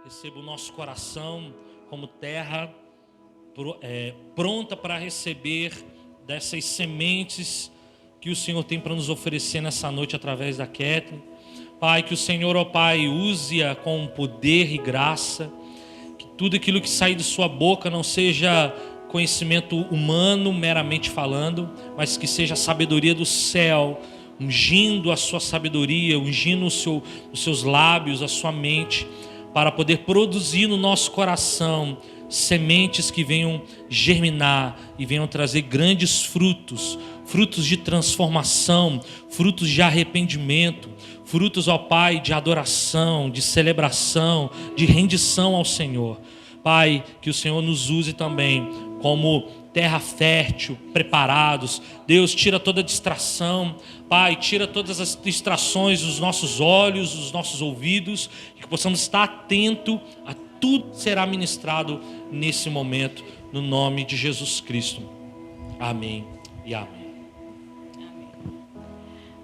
Receba o nosso coração como terra pronta para receber dessas sementes que o Senhor tem para nos oferecer nessa noite através da Kathleen. Pai, que o Senhor, ó Pai, use-a com poder e graça, que tudo aquilo que sair de sua boca não seja conhecimento humano, meramente falando, mas que seja a sabedoria do céu, ungindo a sua sabedoria, ungindo os seus lábios, a sua mente, para poder produzir no nosso coração sementes que venham germinar e venham trazer grandes frutos, frutos de transformação, frutos de arrependimento, frutos, ó Pai, de adoração, de celebração, de rendição ao Senhor. Pai, que o Senhor nos use também como terra fértil, preparados. Deus, tira toda distração. Pai, tira todas as distrações dos nossos olhos, dos nossos ouvidos, que possamos estar atentos a tudo que será ministrado nesse momento, no nome de Jesus Cristo. Amém e amém.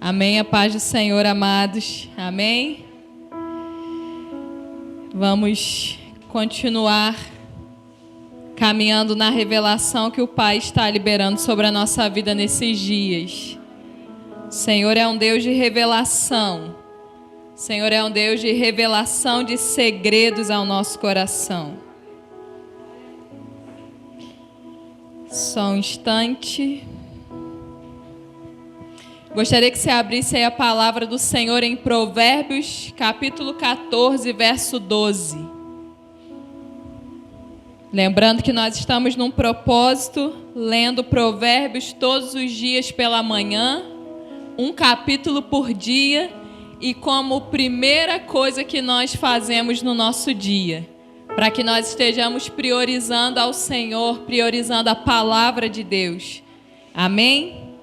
Amém, a paz do Senhor, amados. Amém. Vamos continuar caminhando na revelação que o Pai está liberando sobre a nossa vida nesses dias. O Senhor é um Deus de revelação. O Senhor é um Deus de revelação de segredos ao nosso coração. Só um instante. Gostaria que você abrisse aí a palavra do Senhor em Provérbios, capítulo 14, verso 12. Lembrando que nós estamos num propósito, lendo Provérbios todos os dias pela manhã, um capítulo por dia, e como primeira coisa que nós fazemos no nosso dia, para que nós estejamos priorizando ao Senhor, priorizando a palavra de Deus. Amém?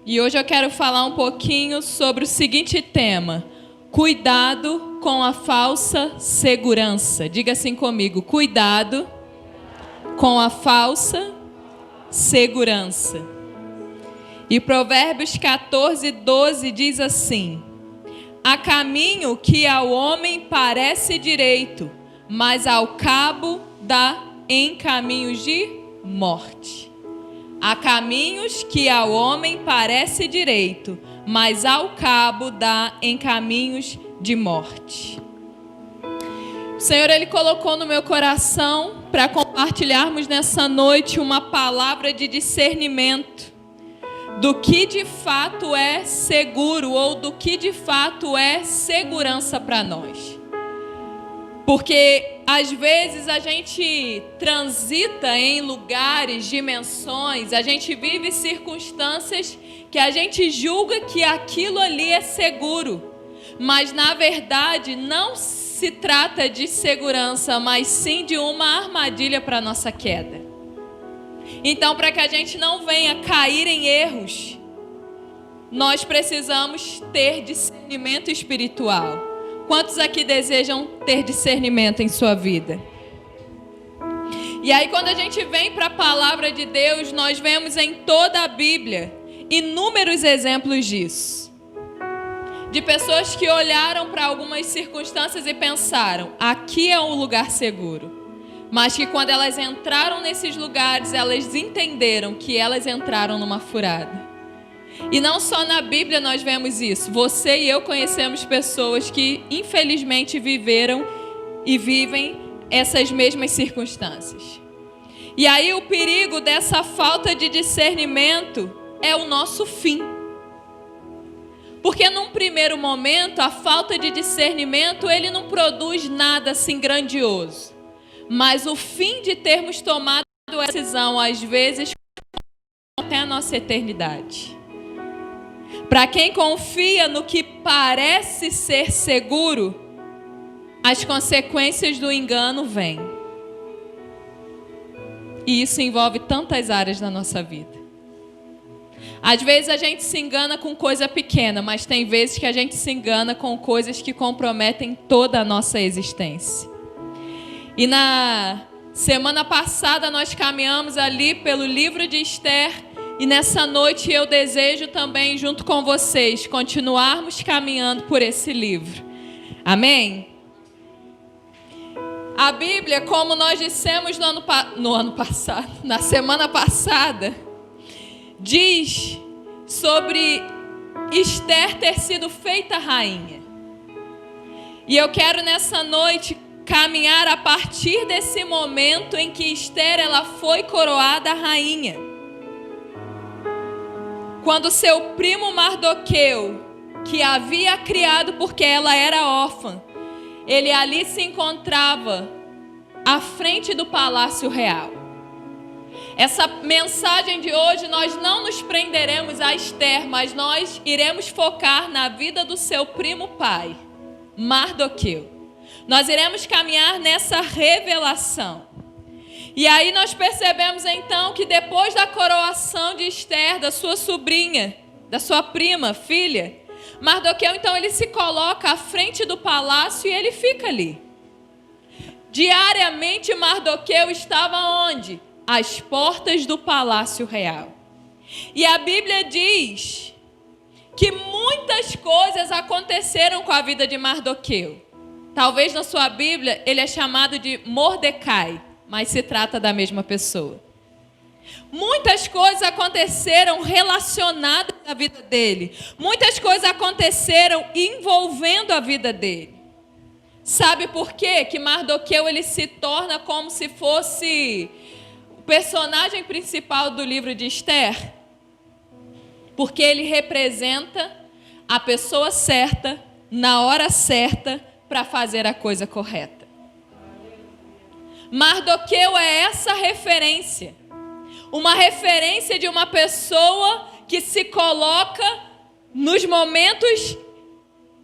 E hoje eu quero falar um pouquinho sobre o seguinte tema: cuidado com a falsa segurança. Diga assim comigo: cuidado com a falsa segurança. E Provérbios 14, 12 diz assim: há caminho que ao homem parece direito, mas ao cabo dá em caminhos de morte. Há caminhos que ao homem parece direito, mas ao cabo dá em caminhos de morte. O Senhor, Ele colocou no meu coração para compartilharmos nessa noite uma palavra de discernimento do que de fato é seguro ou do que de fato é segurança para nós. Porque às vezes a gente transita em lugares, dimensões, a gente vive circunstâncias que a gente julga que aquilo ali é seguro, mas na verdade não se trata de segurança, mas sim de uma armadilha para a nossa queda. Então, para que a gente não venha cair em erros, nós precisamos ter discernimento espiritual. Quantos aqui desejam ter discernimento em sua vida? E aí, quando a gente vem para a palavra de Deus, nós vemos em toda a Bíblia inúmeros exemplos disso. De pessoas que olharam para algumas circunstâncias e pensaram: aqui é um lugar seguro. Mas que quando elas entraram nesses lugares, elas entenderam que elas entraram numa furada. E não só na Bíblia nós vemos isso. Você e eu conhecemos pessoas que infelizmente viveram e vivem essas mesmas circunstâncias. E aí o perigo dessa falta de discernimento é o nosso fim. Porque num primeiro momento, a falta de discernimento, ele não produz nada assim grandioso. Mas o fim de termos tomado essa decisão, às vezes, até a nossa eternidade. Para quem confia no que parece ser seguro, as consequências do engano vêm. E isso envolve tantas áreas da nossa vida. Às vezes a gente se engana com coisa pequena, mas tem vezes que a gente se engana com coisas que comprometem toda a nossa existência. E na semana passada nós caminhamos ali pelo livro de Esther, e nessa noite eu desejo também, junto com vocês, continuarmos caminhando por esse livro. Amém? A Bíblia, como nós dissemos na semana passada, diz sobre Esther ter sido feita rainha. E eu quero nessa noite caminhar a partir desse momento em que Esther ela foi coroada rainha. Quando seu primo Mardoqueu, que a havia criado porque ela era órfã, ele ali se encontrava à frente do palácio real. Essa mensagem de hoje nós não nos prenderemos a Esther, mas nós iremos focar na vida do seu primo pai, Mardoqueu. Nós iremos caminhar nessa revelação. E aí nós percebemos então que depois da coroação de Esther, da sua sobrinha, da sua prima, filha, Mardoqueu então ele se coloca à frente do palácio e ele fica ali. Diariamente Mardoqueu estava onde? Às portas do palácio real. E a Bíblia diz que muitas coisas aconteceram com a vida de Mardoqueu. Talvez na sua Bíblia ele é chamado de Mordecai, mas se trata da mesma pessoa. Muitas coisas aconteceram relacionadas à vida dele. Muitas coisas aconteceram envolvendo a vida dele. Sabe por quê? Que Mardoqueu ele se torna como se fosse o personagem principal do livro de Esther? Porque ele representa a pessoa certa, na hora certa, para fazer a coisa correta. Mardoqueu é essa referência. Uma referência de uma pessoa que se coloca nos momentos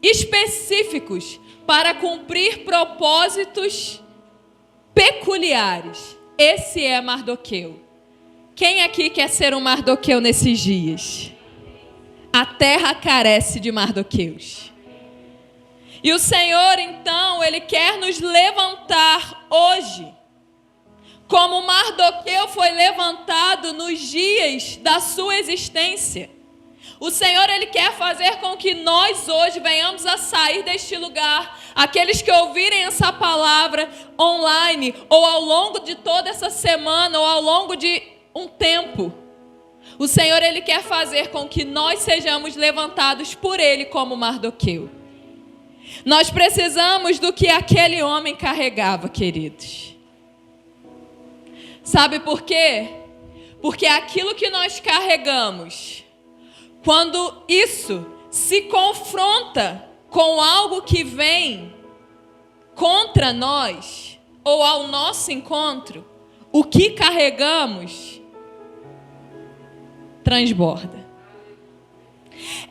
específicos para cumprir propósitos peculiares. Esse é Mardoqueu. Quem aqui quer ser um Mardoqueu nesses dias? A terra carece de Mardoqueus. E o Senhor, então, Ele quer nos levantar hoje, como Mardoqueu foi levantado nos dias da sua existência. O Senhor, Ele quer fazer com que nós hoje venhamos a sair deste lugar. Aqueles que ouvirem essa palavra online, ou ao longo de toda essa semana, ou ao longo de um tempo. O Senhor, Ele quer fazer com que nós sejamos levantados por Ele como Mardoqueu. Nós precisamos do que aquele homem carregava, queridos. Sabe por quê? Porque aquilo que nós carregamos, quando isso se confronta com algo que vem contra nós, ou ao nosso encontro, o que carregamos transborda.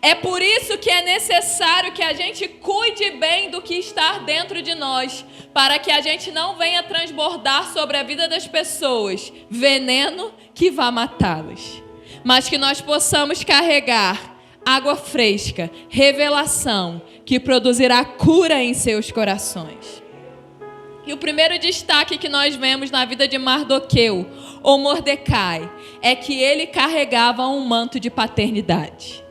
É por isso que é necessário que a gente cuide bem do que está dentro de nós, para que a gente não venha transbordar sobre a vida das pessoas veneno que vá matá-las, mas que nós possamos carregar água fresca, revelação, que produzirá cura em seus corações. E o primeiro destaque que nós vemos na vida de Mardoqueu, ou Mordecai, é que ele carregava um manto de paternidade.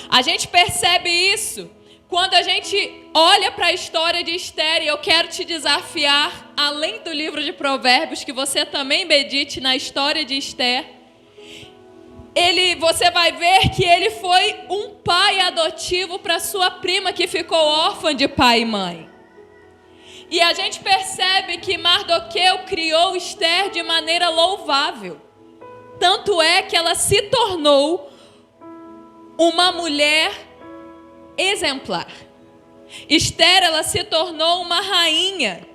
A gente percebe isso quando a gente olha para a história de Esther, e eu quero te desafiar, além do livro de Provérbios, que você também medite na história de Esther. Você vai ver que ele foi um pai adotivo para sua prima que ficou órfã de pai e mãe. E a gente percebe que Mardoqueu criou Esther de maneira louvável. Tanto é que ela se tornou uma mulher exemplar. Esther, ela se tornou uma rainha.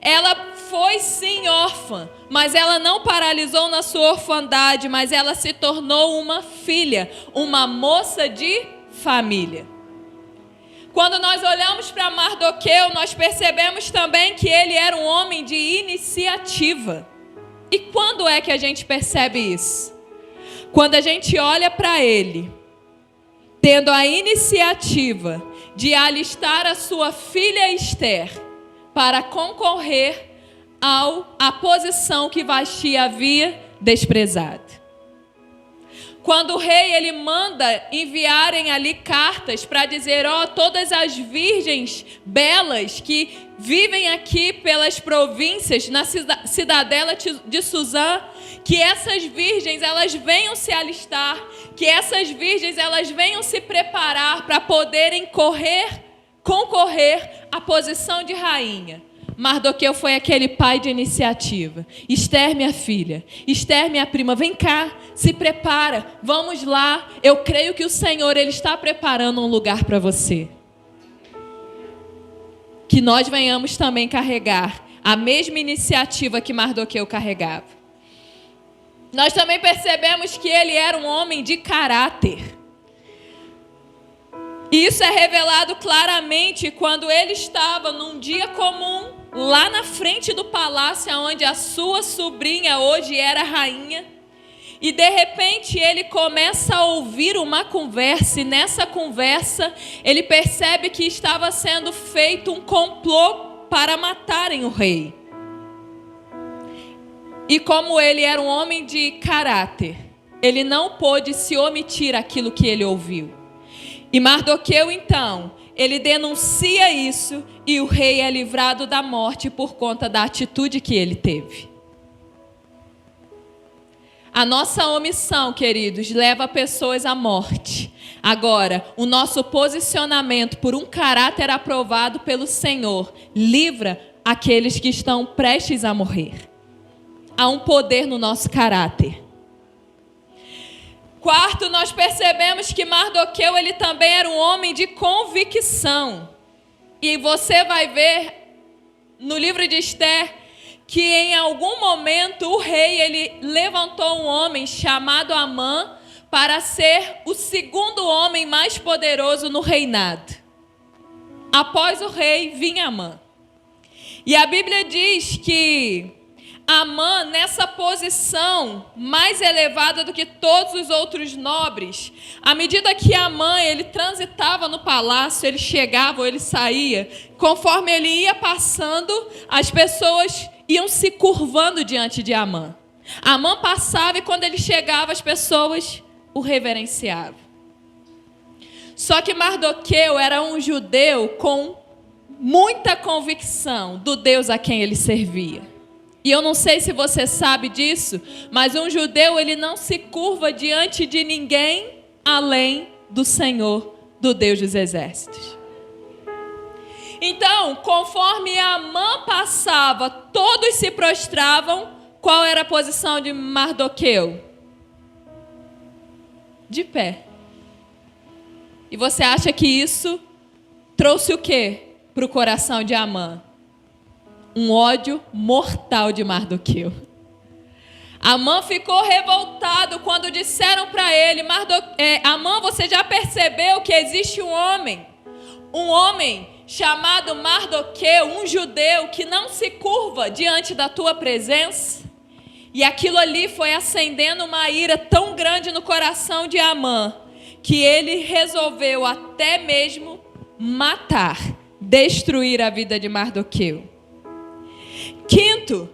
Ela foi sim órfã, mas ela não paralisou na sua orfandade, mas ela se tornou uma filha, uma moça de família. Quando nós olhamos para Mardoqueu, nós percebemos também que ele era um homem de iniciativa. E quando é que a gente percebe isso? Quando a gente olha para ele, tendo a iniciativa de alistar a sua filha Esther para concorrer à posição que Vasti havia desprezado. quando o rei ele manda enviarem ali cartas para dizer, todas as virgens belas que vivem aqui pelas províncias, na cidadela de Suzã, que essas virgens elas venham se alistar, que essas virgens elas venham se preparar para poderem concorrer à posição de rainha. Mardoqueu foi aquele pai de iniciativa. Esther, minha filha, Esther, minha prima, vem cá, se prepara, vamos lá. Eu creio que o Senhor ele está preparando um lugar para você. Que nós venhamos também carregar a mesma iniciativa que Mardoqueu carregava. Nós também percebemos que ele era um homem de caráter. E isso é revelado claramente quando ele estava num dia comum, lá na frente do palácio, onde a sua sobrinha hoje era rainha. E de repente ele começa a ouvir uma conversa, e nessa conversa ele percebe que estava sendo feito um complô para matarem o rei. E como ele era um homem de caráter, ele não pôde se omitir aquilo que ele ouviu. E Mardoqueu, então, ele denuncia isso e o rei é livrado da morte por conta da atitude que ele teve. A nossa omissão, queridos, leva pessoas à morte. Agora, o nosso posicionamento por um caráter aprovado pelo Senhor livra aqueles que estão prestes a morrer. Há um poder no nosso caráter. Quarto, nós percebemos que Mardoqueu ele também era um homem de convicção. E você vai ver no livro de Esther que em algum momento o rei ele levantou um homem chamado Amã para ser o segundo homem mais poderoso no reinado. Após o rei vinha Amã. E a Bíblia diz que Amã, nessa posição mais elevada do que todos os outros nobres, à medida que Amã ele transitava no palácio, ele chegava ou ele saía, conforme ele ia passando, as pessoas iam se curvando diante de Amã. Amã passava e quando ele chegava, as pessoas o reverenciavam. Só que Mardoqueu era um judeu com muita convicção do Deus a quem ele servia. E eu não sei se você sabe disso, mas um judeu ele não se curva diante de ninguém além do Senhor, do Deus dos exércitos. Então, conforme Amã passava, todos se prostravam. Qual era a posição de Mardoqueu? De pé. E você acha que isso trouxe o quê para o coração de Amã? Um ódio mortal de Mardoqueu. Amã ficou revoltado quando disseram para ele, Amã, você já percebeu que existe um homem chamado Mardoqueu, um judeu que não se curva diante da tua presença? E aquilo ali foi acendendo uma ira tão grande no coração de Amã, que ele resolveu até mesmo matar, destruir a vida de Mardoqueu. Quinto,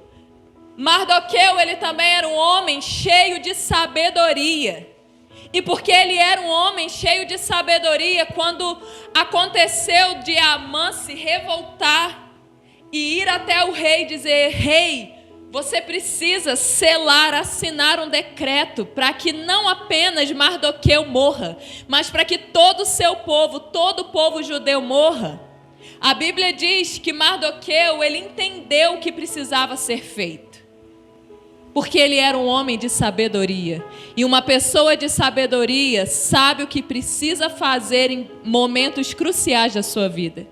Mardoqueu ele também era um homem cheio de sabedoria. E porque ele era um homem cheio de sabedoria, quando aconteceu de Amã se revoltar e ir até o rei dizer, rei, você precisa selar, assinar um decreto para que não apenas Mardoqueu morra, mas para que todo o seu povo, todo o povo judeu morra. A Bíblia diz que Mardoqueu, ele entendeu o que precisava ser feito. Porque ele era um homem de sabedoria. E uma pessoa de sabedoria sabe o que precisa fazer em momentos cruciais da sua vida.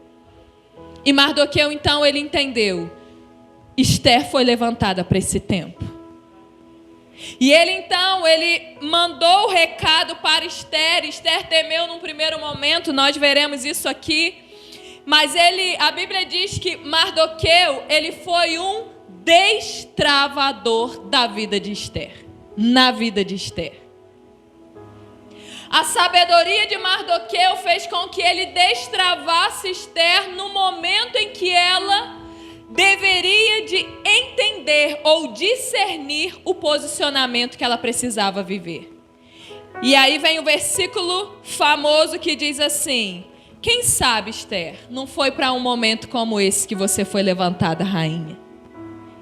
E Mardoqueu, então, ele entendeu. Esther foi levantada para esse tempo. E ele, então, ele mandou o recado para Esther. Esther temeu num primeiro momento, nós veremos isso aqui. Mas a Bíblia diz que Mardoqueu, ele foi um destravador da vida de Esther, na vida de Esther. A sabedoria de Mardoqueu fez com que ele destravasse Esther no momento em que ela deveria de entender ou discernir o posicionamento que ela precisava viver. E aí vem o versículo famoso que diz assim: quem sabe, Esther, não foi para um momento como esse que você foi levantada rainha.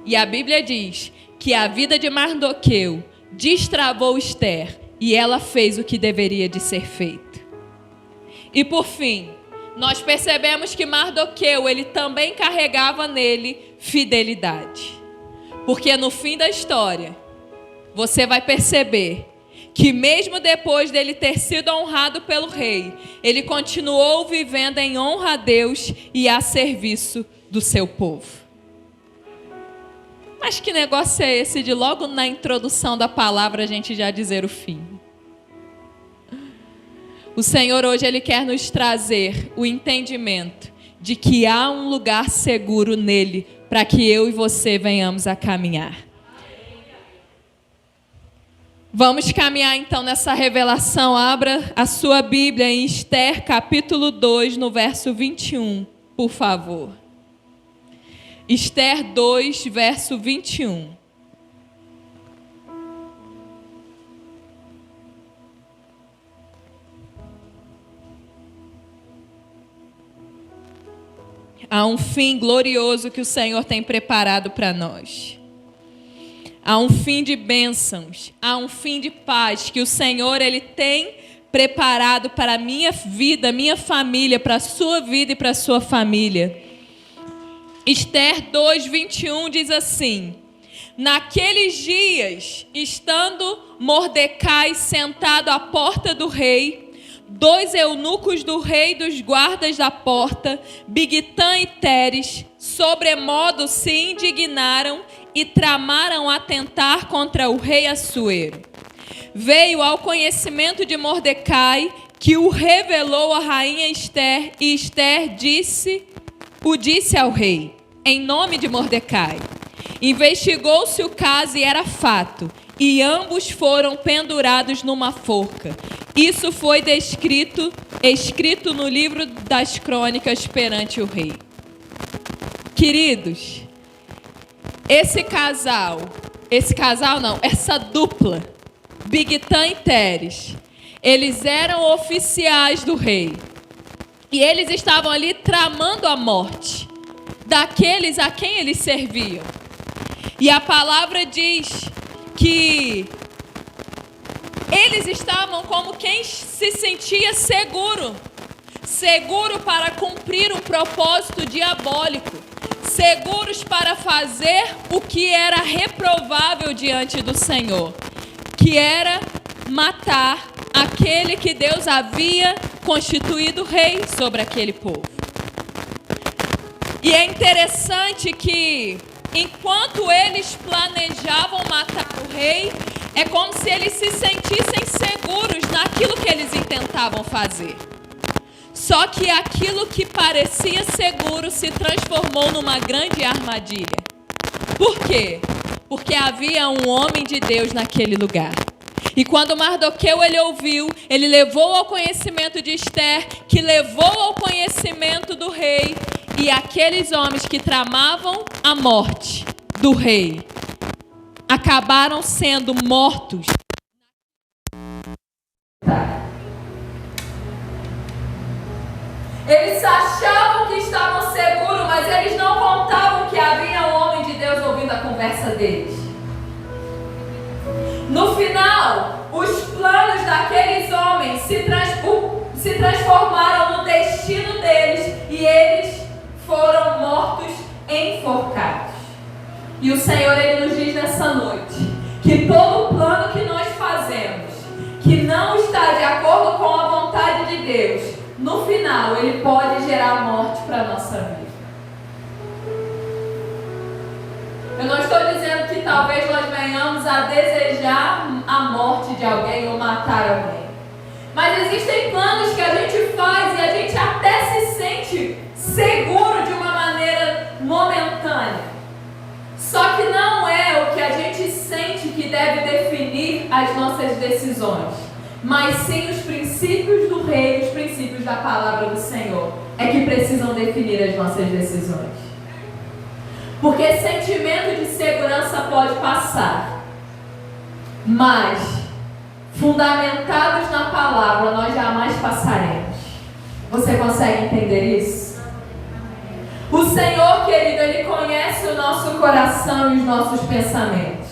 E a Bíblia diz que a vida de Mardoqueu destravou Esther e ela fez o que deveria de ser feito. E por fim, nós percebemos que Mardoqueu, ele também carregava nele fidelidade. Porque no fim da história, você vai perceber que mesmo depois dele ter sido honrado pelo rei, ele continuou vivendo em honra a Deus e a serviço do seu povo. Mas que negócio é esse de logo na introdução da palavra a gente já dizer o fim? O Senhor hoje ele quer nos trazer o entendimento de que há um lugar seguro nele para que eu e você venhamos a caminhar. Vamos caminhar então nessa revelação. Abra a sua Bíblia em Esther capítulo 2, no verso 21, por favor. Esther 2, verso 21. Há um fim glorioso que o Senhor tem preparado para nós. Há um fim de bênçãos, há um fim de paz que o Senhor ele tem preparado para a minha vida, minha família, para a sua vida e para a sua família. Esther 2:21 diz assim: naqueles dias, estando Mordecai sentado à porta do rei, 2 eunucos do rei e dos guardas da porta, Bigtã e Teres, sobremodo se indignaram e tramaram atentar contra o rei Assuero. Veio ao conhecimento de Mordecai, que o revelou a rainha Esther, e Esther disse ao rei, em nome de Mordecai. Investigou-se o caso e era fato, e ambos foram pendurados numa forca. Isso foi escrito no livro das crônicas perante o rei. Queridos, essa dupla, Bigtã e Teres, eles eram oficiais do rei. E eles estavam ali tramando a morte daqueles a quem eles serviam. E a palavra diz que eles estavam como quem se sentia seguro para cumprir um propósito diabólico, seguros para fazer o que era reprovável diante do Senhor, que era matar aquele que Deus havia constituído rei sobre aquele povo. E é interessante que, enquanto eles planejavam matar o rei, é como se eles se sentissem seguros naquilo que eles intentavam fazer. Só que aquilo que parecia seguro se transformou numa grande armadilha. Por quê? Porque havia um homem de Deus naquele lugar. E quando Mardoqueu ele ouviu, ele levou ao conhecimento de Esther, que levou ao conhecimento do rei, e aqueles homens que tramavam a morte do rei acabaram sendo mortos. Eles achavam que estavam seguros, mas eles não contavam que havia um homem de Deus ouvindo a conversa deles. No final, os planos daqueles homens se transformaram no destino deles e eles foram mortos enforcados. E o Senhor ele nos diz nessa noite que todo plano que nós fazemos, que não está de acordo com a vontade de Deus, no final ele pode gerar morte para a nossa vida. Eu não estou dizendo que talvez nós venhamos a desejar a morte de alguém ou matar alguém. Mas existem planos que a gente faz e a gente até se sente seguro de uma maneira momentânea. Só que não é o que a gente sente que deve definir as nossas decisões, mas sim os princípios do rei, os princípios da palavra do Senhor é que precisam definir as nossas decisões. Porque sentimento de segurança pode passar, mas fundamentados na palavra, nós jamais passaremos. Você consegue entender isso? O Senhor, querido, Ele conhece o nosso coração e os nossos pensamentos.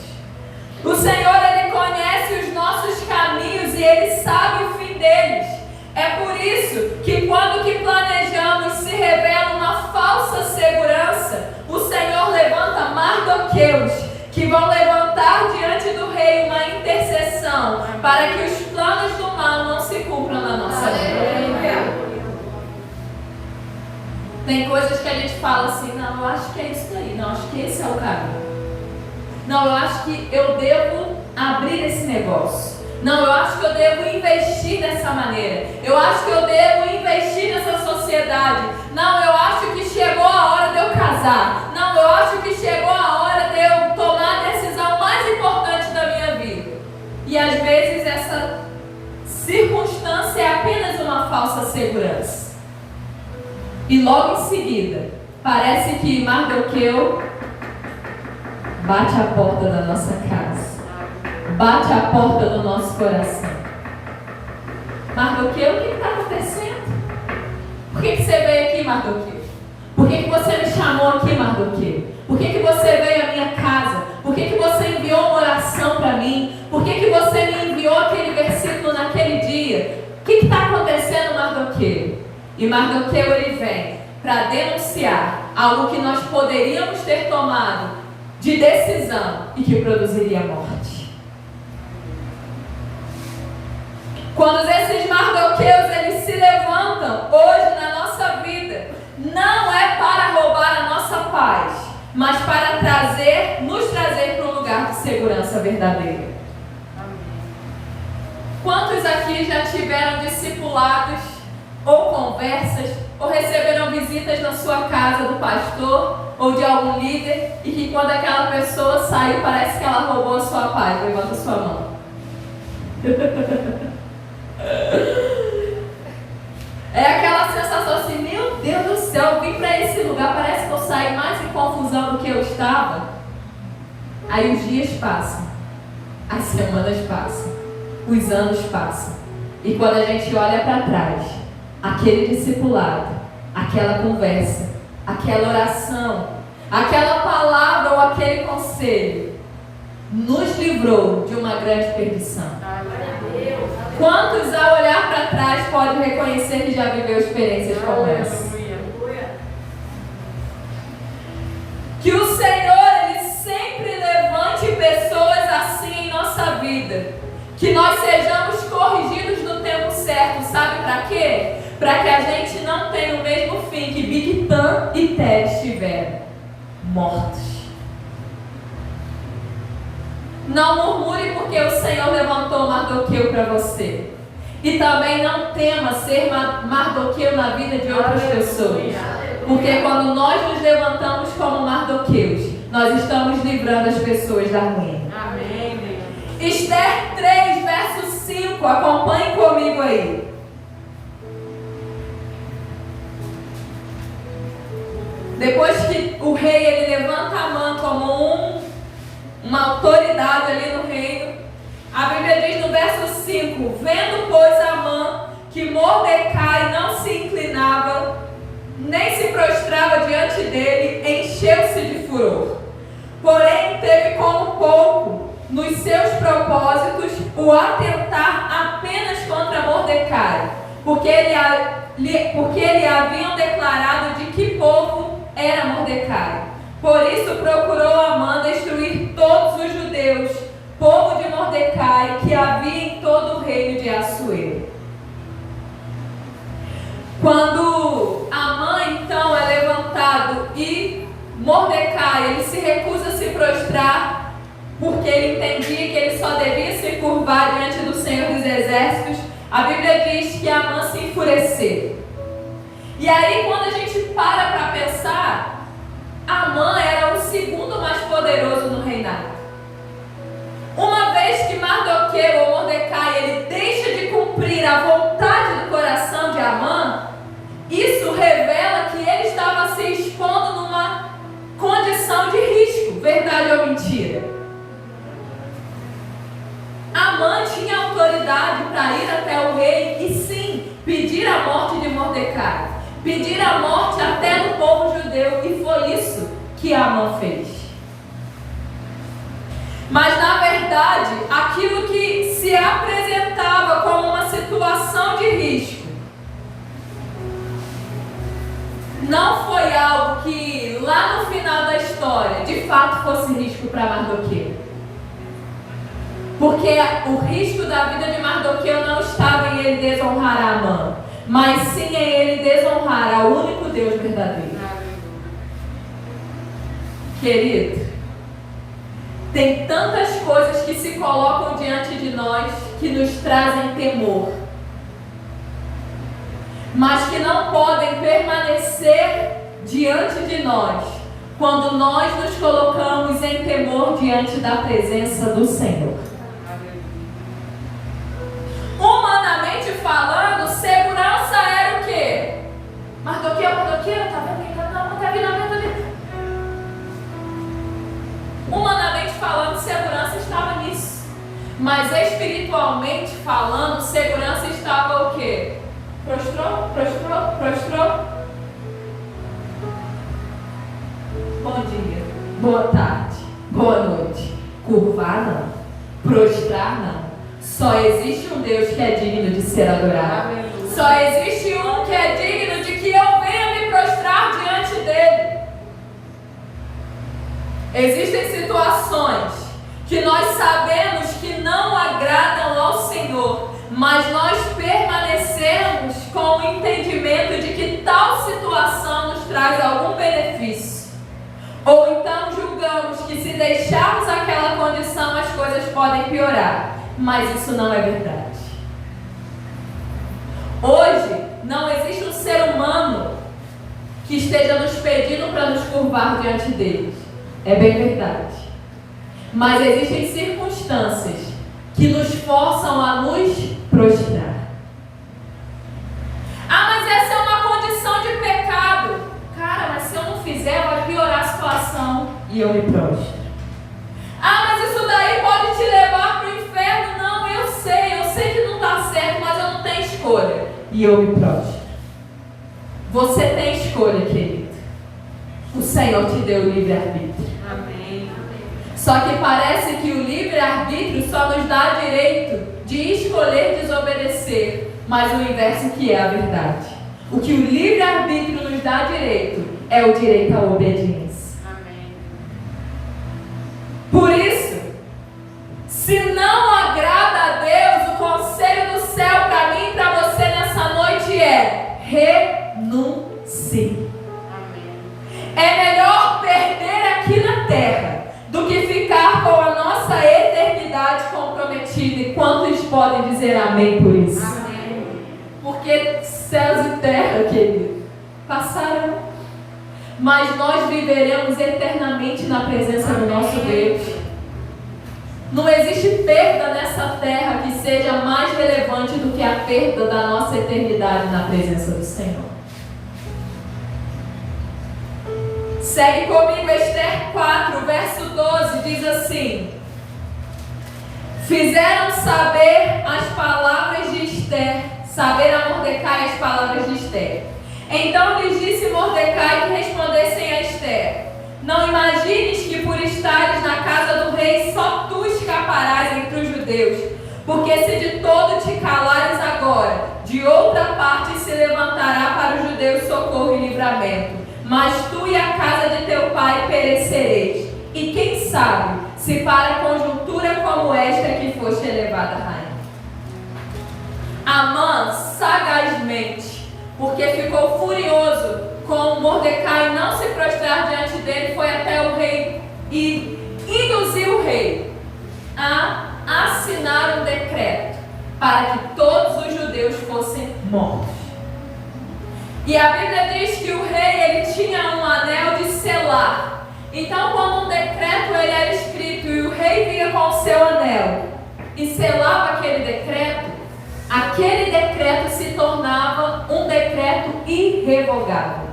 O Senhor, Ele conhece os nossos caminhos e Ele sabe o fim deles. É por isso que quando que planejamos se revela uma falsa segurança, o Senhor levanta Mardoqueus, que vão levantar diante do rei uma intercessão para que os planos do mal não se cumpram na nossa vida. Tem coisas que a gente fala assim, não, eu acho que é isso aí, não, acho que esse é o caminho. Não, eu acho que eu devo abrir esse negócio. Não, eu acho que eu devo investir dessa maneira. Eu acho que eu devo investir nessa sociedade. Não, eu acho que chegou a hora de eu casar. Não, eu acho que chegou a hora de eu tomar a decisão mais importante da minha vida. E às vezes essa circunstância é apenas uma falsa segurança. E logo em seguida, parece que Mardoqueu bate a porta da nossa casa. Bate a porta do nosso coração. Mardoqueu, o que está acontecendo? Por que você veio aqui, Mardoqueu? Por que você me chamou aqui, Mardoqueu? Por que você veio à minha casa? Por que você enviou uma oração para mim? Por que você me enviou aquele versículo naquele dia? O que está acontecendo, Mardoqueu? E Mardoqueu, ele vem para denunciar algo que nós poderíamos ter tomado de decisão e que produziria morte. Quando esses Mardoqueus, eles se levantam hoje na nossa vida, não é para roubar a nossa paz, mas para nos trazer para um lugar de segurança verdadeira. Quantos aqui já tiveram discipulados ou conversas, ou receberam visitas na sua casa do pastor ou de algum líder, e que quando aquela pessoa saiu, parece que ela roubou a sua paz? Levanta a sua mão. É aquela sensação assim, meu Deus do céu, eu vim para esse lugar, parece que eu saí mais em confusão do que eu estava. Aí os dias passam, as semanas passam, os anos passam, e quando a gente olha para trás, aquele discipulado, aquela conversa, aquela oração, aquela palavra ou aquele conselho nos livrou de uma grande perdição. Quantos, ao olhar para trás, podem reconhecer que já viveu experiências como essa? Que o Senhor, Ele sempre levante pessoas assim em nossa vida. Que nós sejamos corrigidos no tempo certo. Sabe para quê? Para que a gente não tenha o mesmo fim que Bigtan e Ted tiveram. Mortos. Não murmure porque o Senhor levantou Mardoqueu para você. E também não tema ser Mardoqueu na vida de outras pessoas. Porque quando nós nos levantamos como Mardoqueus, nós estamos livrando as pessoas da ruína. Amém. Esther 3, verso 5. Acompanhe comigo aí. Depois que o rei ele levanta Amã como uma autoridade ali no reino, a Bíblia diz no verso 5: vendo, pois, Amã que Mordecai não se inclinava, nem se prostrava diante dele, encheu-se de furor. Porém, teve como pouco nos seus propósitos o atentar apenas contra Mordecai, porque ele haviam declarado de que povo era Mordecai. Por isso procurou Amã destruir todos os judeus, povo de Mordecai, que havia em todo o reino de Assuero. Quando Amã então é levantado e Mordecai ele se recusa a se prostrar, porque ele entendia que ele só devia se curvar diante do Senhor dos Exércitos, a Bíblia diz que Amã se enfureceu. E aí quando a gente para pensar, Amã era o segundo mais poderoso no reinado. Uma vez que Mardoqueu ou Mordecai ele deixa de cumprir a vontade do coração de Amã, isso revela que ele estava se expondo numa condição de risco, verdade ou mentira? Amã tinha autoridade autoridade para ir até o rei e sim, pedir a morte de Mordecai. Pedir a morte até do povo judeu, e foi isso que Amã fez. Mas na verdade, aquilo que se apresentava como uma situação de risco, não foi algo que lá no final da história, de fato, fosse risco para Mardoqueu. Porque o risco da vida de Mardoqueu não estava em ele desonrar a Amã, mas sim em ele desonrar ao único Deus verdadeiro. Querido, tem tantas coisas que se colocam diante de nós que nos trazem temor, mas que não podem permanecer diante de nós quando nós nos colocamos em temor diante da presença do Senhor. Humanamente falando, segurança era o quê? Mardoqueu, tá vendo quem tá vindo? Humanamente falando, segurança estava nisso. Mas espiritualmente falando, segurança estava o quê? Prostrou. Bom dia, boa tarde, boa noite. Curvar não, prostrar não. Só existe um Deus que é digno de ser adorado. Só existe um que é digno de que eu venha me prostrar diante dele. Existem situações que nós sabemos que não agradam ao Senhor, mas nós permanecemos com o entendimento de que tal situação nos traz algum benefício. Ou então julgamos que se deixarmos aquela condição as coisas podem piorar, mas isso não é verdade. Hoje não existe um ser humano que esteja nos pedindo para nos curvar diante deles. É bem verdade. Mas existem circunstâncias que nos forçam a nos prostrar. Ah, mas essa é uma condição de pecado. Cara, mas se eu não fizer, vai piorar a situação e eu me prostro. Ah, mas isso daí pode te levar para o inferno. Não, eu sei que não está certo, mas eu não tenho escolha. E eu me prostro. Você tem escolha, querido. O Senhor te deu o livre-arbítrio. Amém. Só que parece que o livre-arbítrio só nos dá direito de escolher desobedecer, mas o inverso que é a verdade. O que o livre-arbítrio nos dá direito é o direito à obediência. Amém. Por isso, se não agrada a Deus, o conselho do céu para mim e para você nessa noite é: renuncie. É melhor perder aqui na terra do que ficar com a nossa eternidade comprometida. E quantos podem dizer amém por isso? Amém. Porque céus e terra, querido, passarão, mas nós viveremos eternamente na presença do nosso Deus. Não existe perda nessa terra que seja mais relevante do que a perda da nossa eternidade na presença do Senhor. Segue comigo, Esther 4, verso 12, diz assim: fizeram saber as palavras de Esther, saber a Mordecai as palavras de Esther. Então lhes disse Mordecai que respondessem a Esther: não imagines que por estares na casa do rei só tu escaparás entre os judeus, porque se de todo te calares agora, de outra parte se levantará para os judeus socorro e livramento. Mas tu e a casa de teu pai perecereis. E quem sabe, se para conjuntura como esta que foste elevada rainha. Amã, sagazmente, porque ficou furioso com Mordecai não se prostrar diante dele, foi até o rei e induziu o rei a assinar um decreto para que todos os judeus fossem mortos. E a Bíblia diz que o rei ele tinha um anel de selar. Então, quando um decreto ele era escrito e o rei vinha com o seu anel e selava aquele decreto se tornava um decreto irrevogável.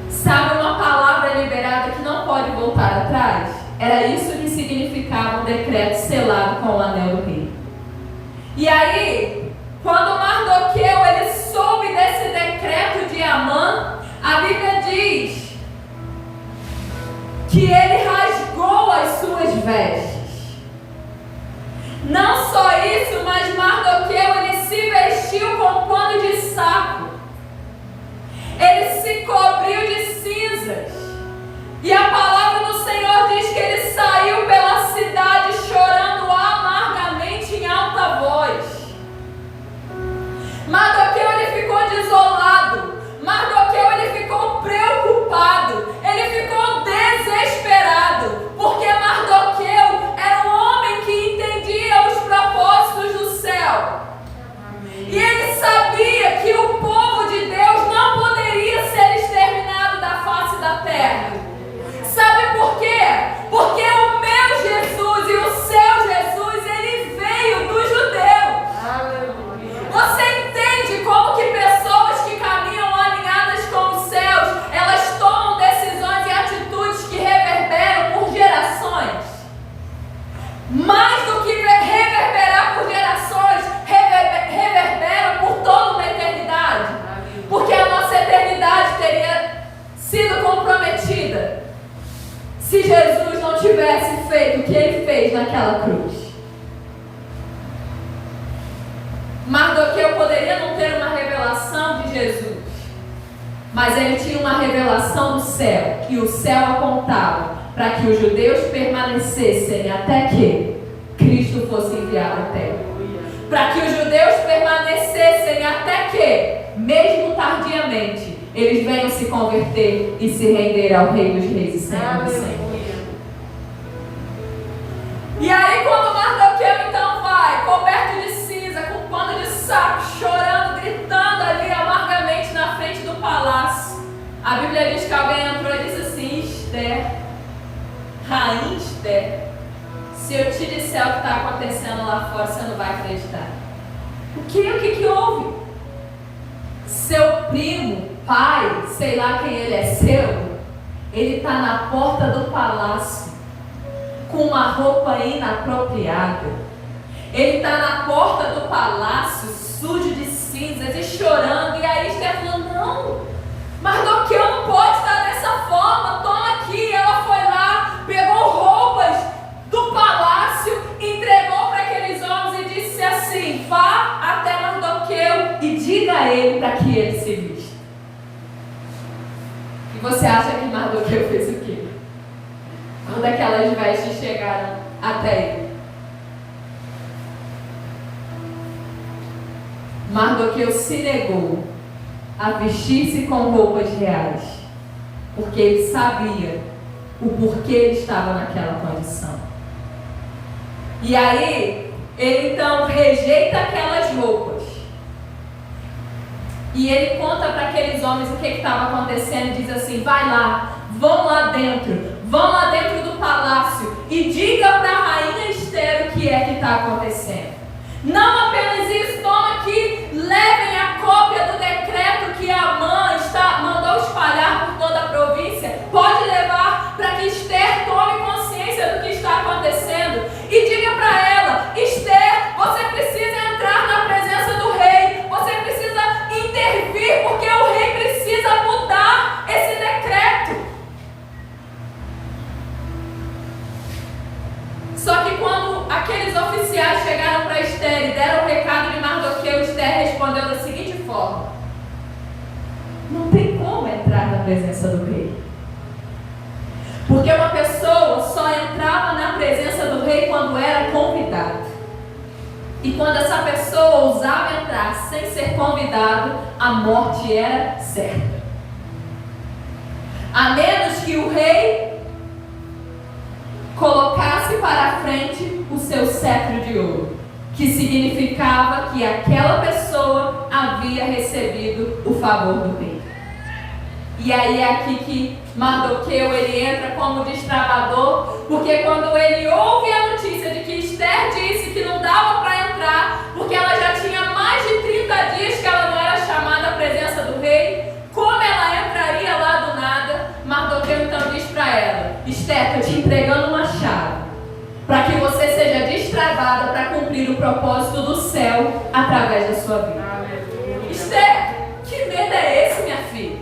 Sabe uma palavra liberada que não pode voltar atrás? Era isso que significava um decreto selado com o anel do rei. E aí, quando Mardoqueu ele soube desse decreto de Amã, a Bíblia diz que ele rasgou as suas vestes. Não só isso, mas Mardoqueu ele se vestiu com pano de saco. Ele se cobriu de cinzas. E a palavra do Senhor diz que ele saiu pela cidade chorando amargamente em alta voz. Mardoqueu ele ficou desolado. Mardoqueu ele ficou preocupado. Ele ficou desesperado. Porque Mardoqueu era um homem que entendia os propósitos do céu. E ele sabia que o povo de Deus não poderia ser exterminado da face da terra. Sabe por quê? Porque o meu Jesus e o seu Jesus, ele veio dos judeus. Você entende como que pessoas que caminham alinhadas com os céus, elas tomam decisões e atitudes que reverberam por gerações? Mais do que reverberar por gerações, reverberam por toda uma eternidade. Porque a nossa eternidade teria sido comprometida se Jesus não tivesse feito o que ele fez naquela cruz. Mardoqueu poderia não ter uma revelação de Jesus, mas ele tinha uma revelação do céu, e o céu apontava para que os judeus permanecessem até que Cristo fosse enviado à terra. Para que os judeus permanecessem até que, mesmo tardiamente, eles venham se converter e se render ao Rei dos Reis e Senhor dos Senhores. E aí quando Mardoqueu então vai, coberto de cinza, com pano de saco, chorando, gritando ali amargamente na frente do palácio, a Bíblia diz que alguém entrou e disse assim: Esther, rainha Esther, se eu te disser o que está acontecendo lá fora, você não vai acreditar. O que houve? Seu primo, pai, sei lá quem ele é seu, ele está na porta do palácio com uma roupa inapropriada. Ele está na porta do palácio sujo de cinzas e chorando. E aí Esther falou: não, Mardoqueu não pode estar dessa forma, toma aqui. Ela foi lá, pegou roupas do palácio, entregou para aqueles homens e disse assim: vá até Mardoqueu e diga a ele para que ele se vista. E você acha que Mardoqueu fez o quê? Quando aquelas vestes chegaram até ele, Mardoqueu se negou a vestir-se com roupas reais, porque ele sabia o porquê ele estava naquela condição. E aí, ele então rejeita aquelas roupas. E ele conta para aqueles homens o que estava acontecendo e diz assim: vai lá, vão lá dentro do palácio e diga para a rainha Esther o que é que está acontecendo. Não apenas isso, toma aqui, levem a cópia do decreto que Amã mandou espalhar por toda a província. Pode levar para que Esther tome consciência do que está acontecendo e diga para ela: Esther, você precisa entrar na presença do rei, você precisa intervir, porque o rei precisa mudar esse decreto. Só que quando aqueles oficiais chegaram para Esther e deram o recado de Mardoqueu, Esther respondeu da seguinte forma: não tem como entrar na presença do rei. Porque uma pessoa só entrava na presença do rei quando era convidado. E quando essa pessoa ousava entrar sem ser convidado, a morte era certa. A menos que o rei colocasse para a frente o seu cetro de ouro, que significava que aquela pessoa havia recebido o favor do rei. E aí é aqui que Mardoqueu ele entra como destravador, porque quando ele ouve a notícia de que Esther disse que não dava para entrar, porque ela já tinha mais de 30 dias que ela não era chamada à presença do rei, como ela entraria lá do nada? Mardoqueu então diz para ela: Esther, estou te entregando uma chave para que você seja destravada para cumprir o propósito do céu através da sua vida. Esther, que medo é esse, minha filha?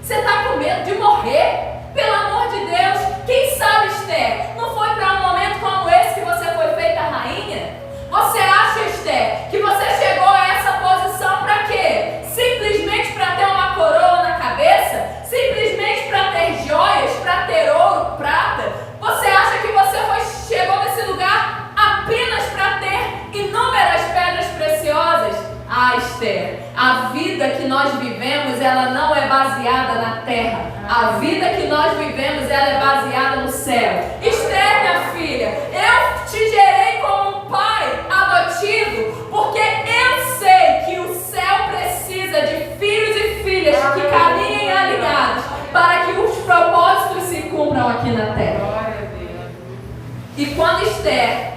Você está com medo de morrer? Pelo amor de Deus, quem sabe, Esther, não foi para um momento como esse que você foi feita rainha? Você acha, Esther, que você chegou a essa posição para quê? Simplesmente para ter uma coroa na cabeça? Simplesmente para ter joias, para ter ouro, prata? Você acha que você chegou nesse lugar apenas para ter inúmeras pedras preciosas? Ah, Esther, a vida que nós vivemos, ela não é baseada na terra. A vida que nós vivemos, ela é baseada no céu. Esther, minha filha, eu te gerei como um pai adotivo, porque eu sei que o céu precisa de filhos e filhas que caminhem alinhados para que os propósitos se cumpram aqui na terra. E quando Esther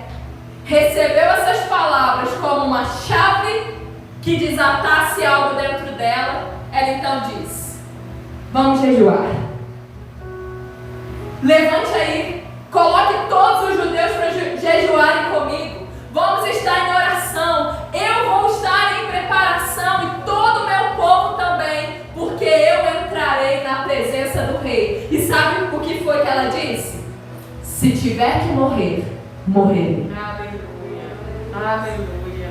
recebeu essas palavras como uma chave que desatasse algo dentro dela, ela então disse: vamos jejuar. Levante aí, coloque todos os judeus para jejuarem comigo. Vamos estar em oração. Eu vou estar em preparação e todo o meu povo também, porque eu entrarei na presença do rei. E sabe o que foi que ela disse? Se tiver que morrer, morrerei. Aleluia. Aleluia.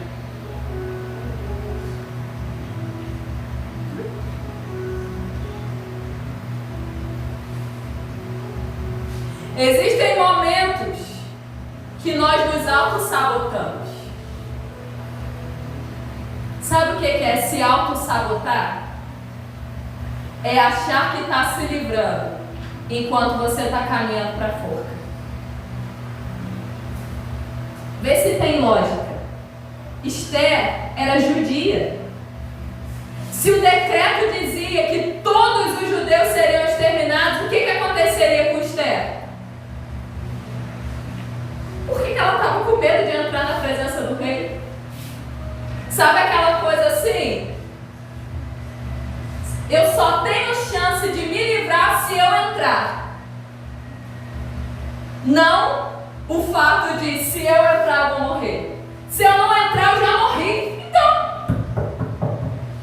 Existem momentos que nós nos auto-sabotamos. Sabe o que é se auto-sabotar? É achar que está se livrando enquanto você está caminhando para a forca. Vê se tem lógica. Esther era judia. Se o decreto dizia que todos os judeus seriam exterminados, o que aconteceria com Esther? Por que ela estava com medo de entrar na presença do rei? Sabe aquela coisa assim? Eu só tenho chance de me livrar se eu entrar. Não o fato de se eu entrar eu vou morrer. Se eu não entrar eu já morri. Então,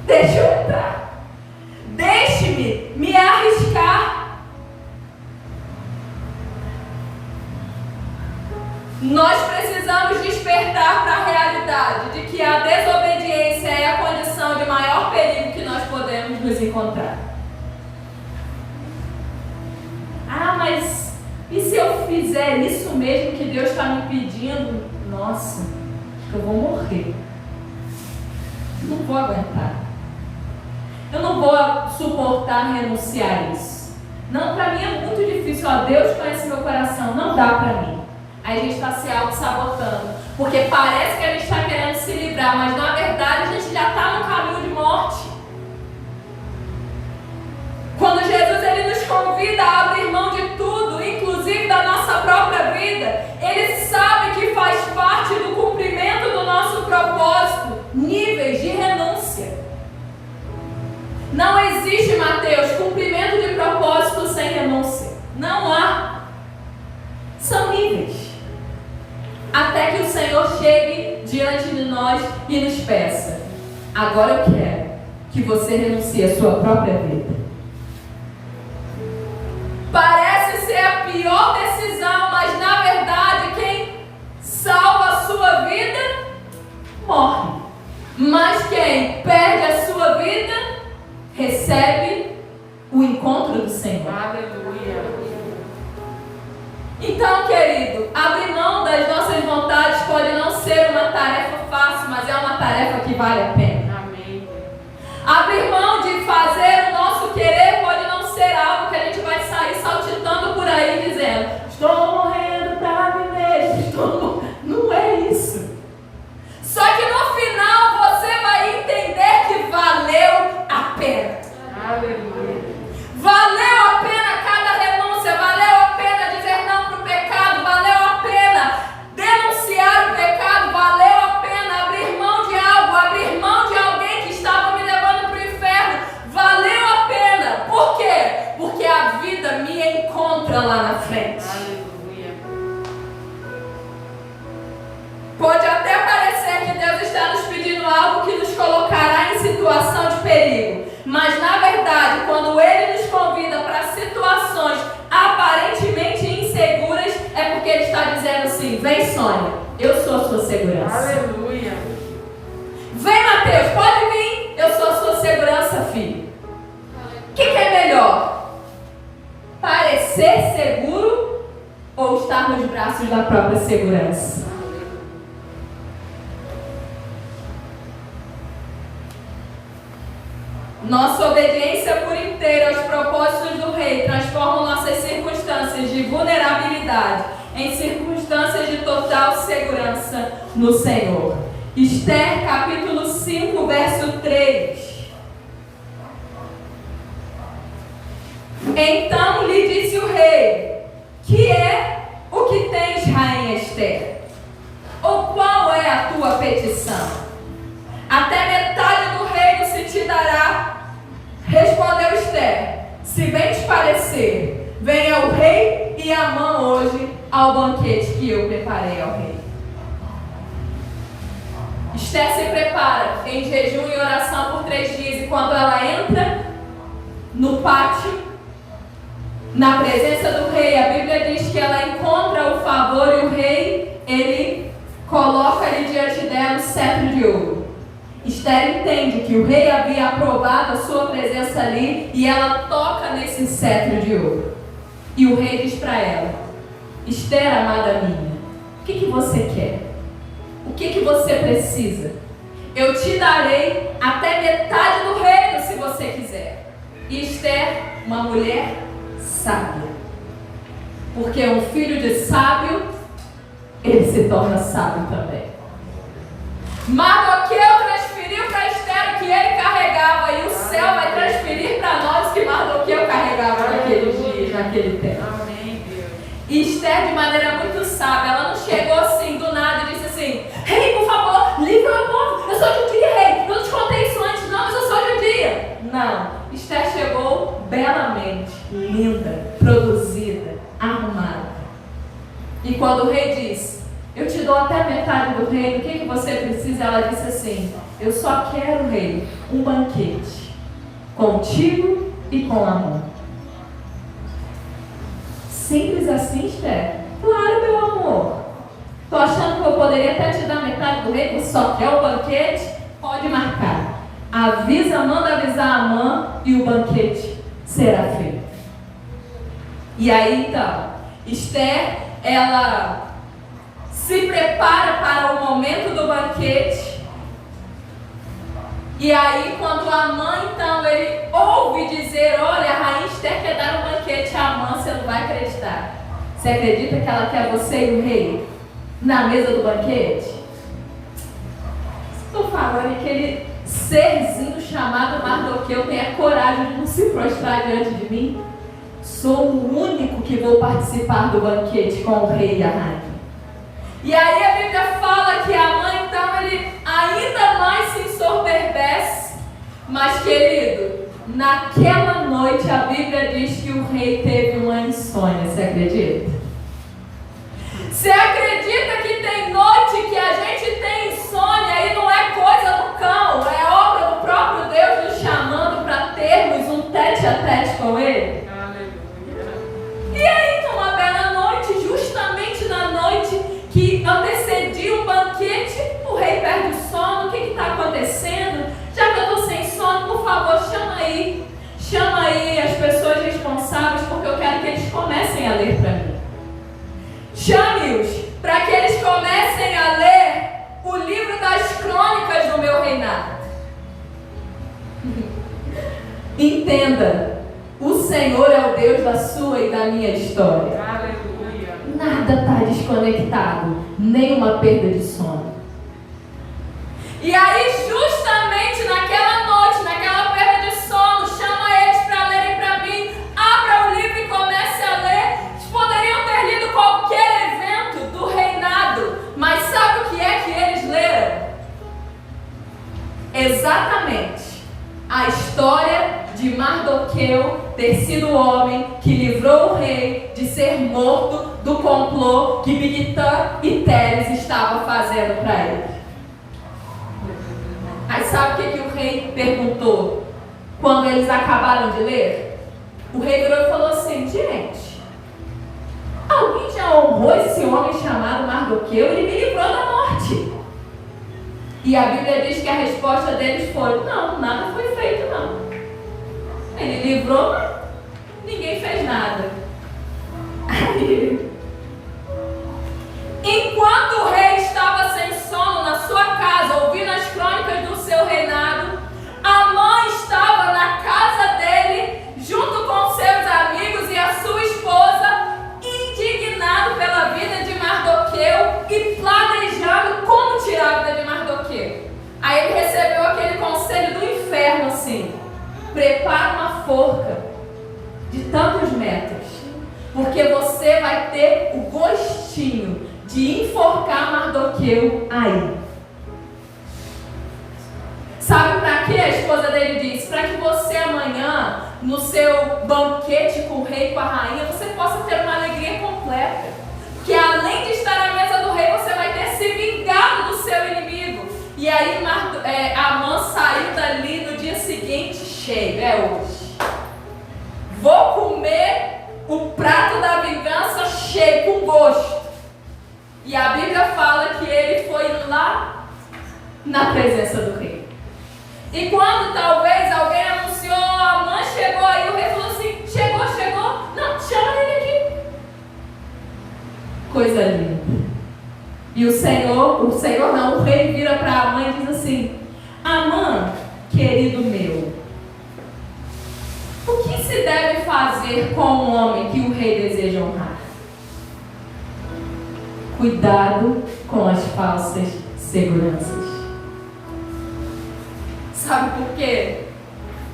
deixa eu entrar. Deixe-me me arriscar. Nós precisamos despertar para a realidade de que a desobediência é a condição de maior perigo que nós podemos nos encontrar. Ah, mas e se eu fizer isso mesmo que Deus está me pedindo? Nossa, eu vou morrer. Não vou aguentar. Eu não vou suportar renunciar a isso. Não, para mim é muito difícil. Ó, Deus conhece meu coração, não dá para mim. Aí a gente está se auto-sabotando, porque parece que a gente está querendo se livrar, mas na verdade a gente já está no caminho de morte. Quando Jesus ele nos convida a abrir mão de tudo, inclusive da nossa própria vida, ele sabe que faz parte do cumprimento do nosso propósito, níveis de renúncia. Não existe, Mateus, cumprimento de propósito sem renúncia. Não há. São níveis. Até que o Senhor chegue diante de nós e nos peça: agora eu quero que você renuncie à sua própria vida. Parece ser a pior decisão, mas na verdade quem salva a sua vida, morre. Mas quem perde a sua vida, recebe o encontro do Senhor. Aleluia. Então, querido, abrir mão das nossas vontades pode não ser uma tarefa fácil, mas é uma tarefa que vale a pena. Amém. Abrir mão de fazer o nosso querer pode não ser algo que a gente vai sair saltitando por aí dizendo: estou morrendo para viver, Não é isso. Só que no final você vai entender que valeu a pena. Aleluia. Valeu a pena cada renúncia, valeu a pena dizer não para o pecado, valeu a pena denunciar o pecado, valeu a pena abrir mão de algo, abrir mão Ele está dizendo assim: vem, Sônia, eu sou a sua segurança. Aleluia. Vem, Mateus, pode vir, eu sou a sua segurança, filho. O que é melhor? Parecer seguro ou estar nos braços da própria segurança? Nossa obediência por inteiro aos propósitos do Rei transforma nossas circunstâncias de vulnerabilidade em circunstâncias de total segurança no Senhor. Esther, capítulo 5, verso 3. Então lhe disse o rei: que é o que tens, rainha Esther? Ou qual é a tua petição? Até metade do reino se te dará. Respondeu Esther: se bem te parecer, venha o rei e Amã hoje ao banquete que eu preparei ao rei. Esther se prepara em jejum e oração por 3 dias, e quando ela entra no pátio, na presença do rei, a Bíblia diz que ela encontra o favor, e o rei, ele coloca ali diante dela o cetro de ouro. Esther entende que o rei havia aprovado a sua presença ali, e ela toca nesse cetro de ouro. E o rei diz para ela: Esther, amada minha, o que você quer? O que você precisa? Eu te darei até metade do reino se você quiser. E Esther, uma mulher sábia, porque um filho de sábio, ele se torna sábio também. Mardoqueu transferiu para Esther o que ele carregava, e o céu vai transferir para nós o que Mardoqueu carregava naqueles dias, naquele tempo. Amém, Deus. E Esther, de maneira muito sábia, ela não chegou assim do nada e disse assim: rei, por favor, livra o meu povo, eu sou judia, rei, eu não te contei isso antes não, mas eu sou judia. Não, Esther chegou belamente, linda, produzida, arrumada. E quando o rei disse: eu te dou até a metade do reino, o que você precisa? Ela disse assim: eu só quero, rei, um banquete contigo e com Amã. Simples assim, Esther? Claro, meu amor. Tô achando que eu poderia até te dar metade do reino? Você só quer o banquete? Pode marcar. Avisa, manda avisar Amã, e o banquete será feito. E aí então, Esther, ela se prepara para o momento do banquete. E aí, quando Amã, então, ele ouve dizer: olha, a rainha Esther quer dar um banquete a Amã, você não vai acreditar. Você acredita que ela quer você e o rei na mesa do banquete? Estou falando que aquele serzinho chamado Mardoqueu tem a coragem de não se prostrar diante de mim. Sou o único que vou participar do banquete com o rei e a rainha. E aí a Bíblia fala que Amã, então, ele ainda mais se ensoberbece. Mas, querido, naquela noite a Bíblia diz que o rei teve uma insônia. Você acredita? Você acredita que tem noite que a gente tem insônia e não é coisa do cão, é obra do próprio Deus nos chamando para termos um tete-a-tete com Ele? Aleluia. E aí, numa bela noite, justamente na noite que antecedia um banquete, o rei perde o sono. O que está acontecendo? Já que eu estou sem sono, por favor, chama aí as pessoas responsáveis, porque eu quero que eles comecem a ler para mim. Chame-os para que eles comecem a ler o livro das crônicas do meu reinado. Entenda, o Senhor é o Deus da sua e da minha história. Aleluia. Nada está desconectado, nem uma perda de sono. E aí, justamente naquela noite, naquela perda de sono, chama eles para lerem para mim. Abra o livro e comece a ler. Eles poderiam ter lido qualquer evento do reinado, mas sabe o que é que eles leram? Exatamente a história de Mardoqueu ter sido o homem que livrou o rei de ser morto do complô que Bigtã e Teres estavam fazendo para ele. Aí sabe o que o rei perguntou quando eles acabaram de ler? O rei virou e falou assim: gente, alguém já honrou esse homem chamado Mardoqueu, ele me livrou da morte. E a Bíblia diz que a resposta deles foi: não, nada foi feito não. Ele livrou, mas ninguém fez nada. Aí, enquanto o rei estava sem sono na sua casa, ouvindo as crônicas do seu reinado, Amã estava na casa dele, junto com seus amigos e a sua esposa, indignado pela vida de Mardoqueu e planejando como tirar a vida de Mardoqueu. Aí ele recebeu aquele conselho do inferno assim: prepara uma forca de tantos metros, porque você vai ter o gostinho de enforcar Mardoqueu aí. Sabe para que a esposa dele disse? Para que você amanhã, no seu banquete com o rei e com a rainha, você possa ter uma alegria completa. Porque além de estar à mesa do rei, você vai ter se vingado do seu inimigo. E aí Amã saiu dali no dia seguinte cheio: hoje vou comer o prato da vingança cheio, com gosto. E a Bíblia fala que ele foi lá na presença do rei. E quando talvez alguém anunciou: Amã chegou, aí o rei falou assim: chegou? Não, chama ele aqui. Coisa linda. E o rei vira para Amã e diz assim: Amã, querido meu, o que se deve fazer com um homem que o rei deseja honrar? Cuidado com as falsas seguranças. Sabe por quê?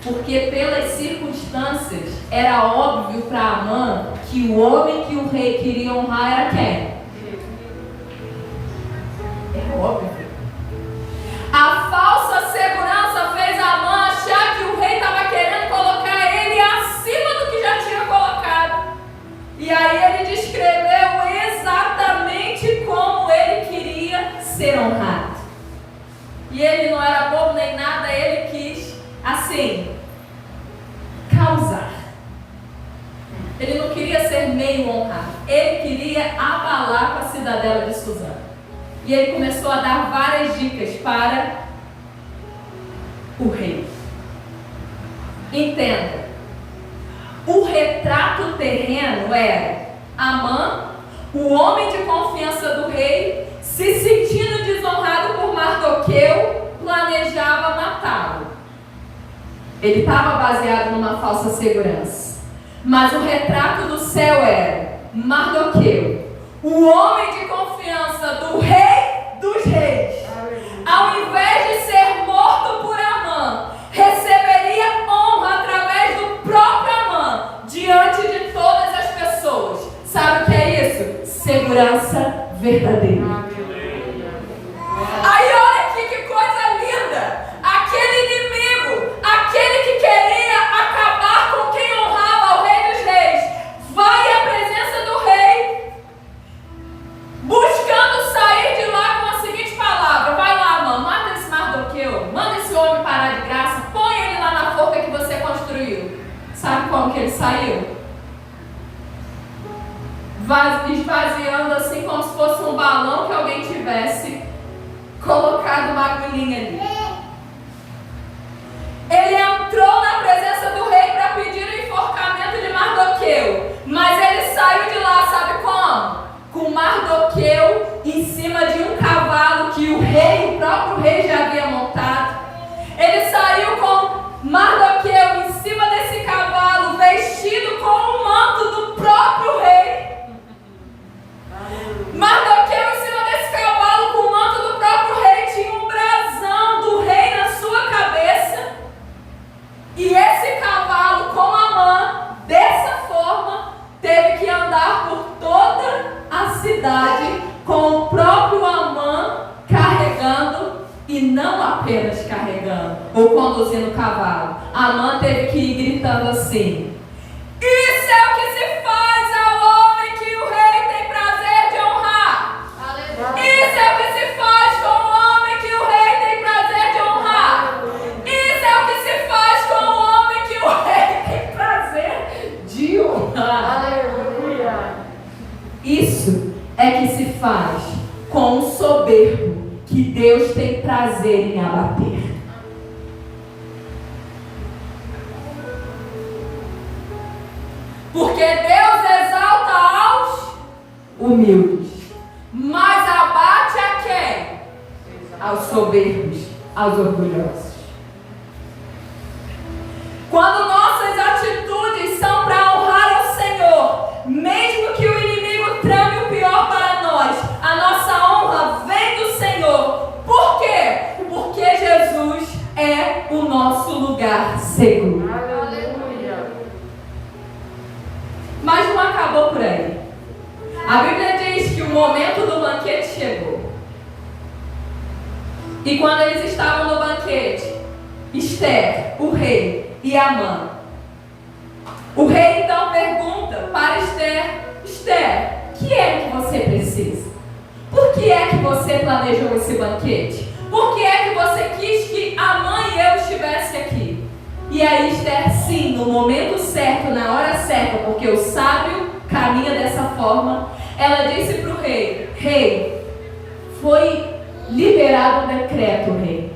Porque pelas circunstâncias era óbvio para Amã que o homem que o rei queria honrar era quem? É óbvio. A falsa segurança fez Amã achar que o rei estava querendo colocar ele acima do que já tinha colocado. E aí ele descreveu exatamente como ele queria ser honrado. E ele não era bobo nem nada, ele quis, assim, causar. Ele não queria ser meio honrado, ele queria abalar com a cidadela de Suzã. E ele começou a dar várias dicas para o rei. Entenda, o retrato terreno era Amã, o homem de confiança do rei, se sentindo desonrado por Mardoqueu, planejava matá-lo. Ele estava baseado numa falsa segurança. Mas o retrato do céu era Mardoqueu, o homem de confiança do rei dos reis. Ao invés de ser morto por Amã, receberia honra através do próprio Amã, diante de todas as pessoas. Sabe o que é isso? Segurança verdadeira. Aí olha aqui que coisa linda. Aquele inimigo, aquele que queria acabar com quem honrava o rei dos reis, vai à presença do rei, buscando sair de lá com a seguinte palavra: vai lá, Amã, mata esse Mardoqueu, manda esse homem parar de graça, põe ele lá na forca que você construiu. Sabe como que ele saiu? Esvaziando assim, como se fosse um balão que alguém tivesse colocado uma agulhinha ali. Ele entrou na presença do rei para pedir o enforcamento de Mardoqueu, mas ele saiu de lá, sabe como? Com Mardoqueu em cima de um cavalo que o próprio rei já havia montado. Ele saiu com Mardoqueu em cima desse cavalo, vestido com o manto do próprio rei. Mardoqueu em cima desse cavalo com o manto do próprio rei, tinha um brasão do rei na sua cabeça. E esse cavalo com Amã, dessa forma, teve que andar por toda a cidade com o próprio Amã carregando, e não apenas carregando ou conduzindo o cavalo. Amã teve que ir gritando assim: isso é o que se faz ao homem que o rei tem prazer de honrar. Isso é o que se faz com o homem que o rei tem prazer de honrar. Isso é o que se faz com o homem que o rei tem prazer de honrar. Aleluia. Isso Deus tem prazer em abater. Porque Deus exalta aos humildes, mas abate a quem? Aos soberbos, aos orgulhosos. Quando nossas atitudes são para honrar ao Senhor, mesmo que o inimigo trame o pior para nós, a nossa honra vem do Senhor. Por quê? Porque Jesus é o nosso lugar seguro. Mas não acabou por aí. A Bíblia diz que o momento do banquete chegou. E quando eles estavam no banquete, Esther, o rei e Amã, o rei então pergunta para Esther: Esther, o que é que você precisa? Por que é que você planejou esse banquete? Por que é que você quis que Amã e eu estivesse aqui? E aí Esther, sim, no momento certo, na hora certa, porque o sábio caminha dessa forma, ela disse para o rei: Rei, foi liberado um decreto, rei.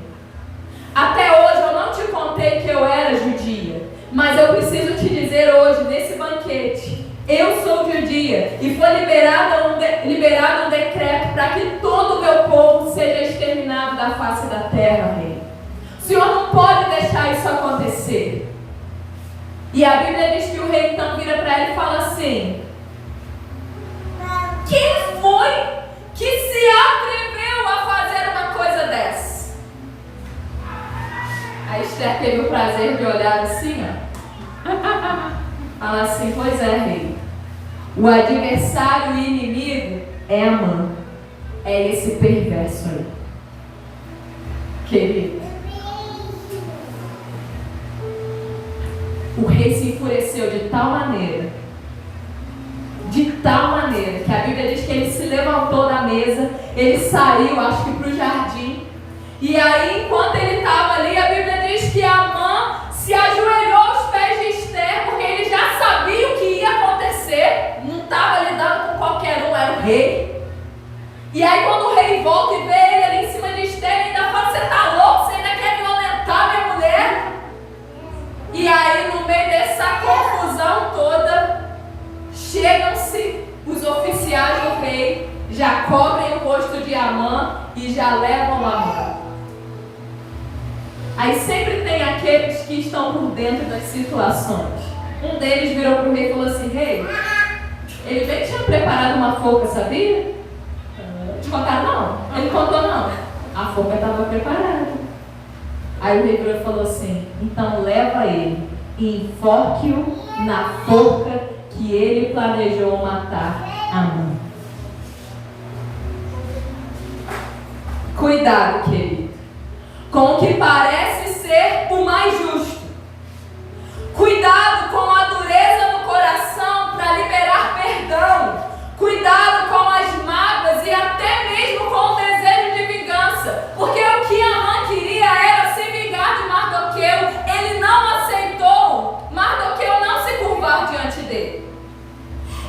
Até hoje eu não te contei que eu era judia, mas eu preciso te dizer hoje, nesse banquete, eu sou judia e foi liberado um decreto para que todo o meu povo seja exterminado da face da terra, rei. O Senhor não pode deixar isso acontecer. E a Bíblia diz que o rei então vira para ele e fala assim: quem foi que se atreveu a fazer uma coisa dessa? A Esther teve o prazer de olhar assim, ó. Fala assim: pois é, rei. O adversário e inimigo é Amã. É esse perverso aí. Querido, o rei se enfureceu de tal maneira, que a Bíblia diz que ele se levantou da mesa, ele saiu, acho que para o jardim, e aí enquanto ele estava ali, a Bíblia diz que Amã se ajoelhou aos pés de Esther, porque ele já sabia o que ia acontecer, não estava lidando com qualquer um, era o rei. E aí quando o rei volta e vê ele ali em cima de Esther, ele ainda fala: você está louco, você ainda quer violentar minha mulher? E aí no meio dessa confusão toda, chegam-se os oficiais do rei, já cobrem o rosto de Amã e já levam Amã. Aí sempre tem aqueles que estão por dentro das situações. Um deles virou para o rei e falou assim: rei, ele bem tinha preparado uma forca, sabia? Te contaram não? Ele contou não. A forca estava preparada. Aí o rei virou e falou assim: então leva ele e enforque-o na forca que ele planejou matar Amã. Cuidado, querido, com o que parece ser o mais justo. Cuidado com a dureza no coração para liberar perdão. Cuidado com as mágoas e até mesmo com o desejo de vingança. Porque o que Amã queria era se vingar de Mardoqueu. Ele não aceitou Mardoqueu não se curvar diante dele.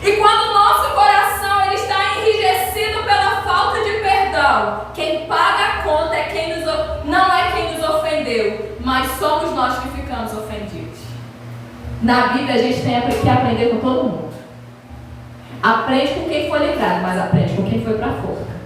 E quando o nosso coração ele está enrijecido pela falta de perdão, quem paga a conta é não é quem nos ofendeu, mas somos nós que ficamos ofendidos. Na Bíblia a gente tem que aprender com todo mundo. Aprende com quem foi livrado, mas aprende com quem foi para a forca.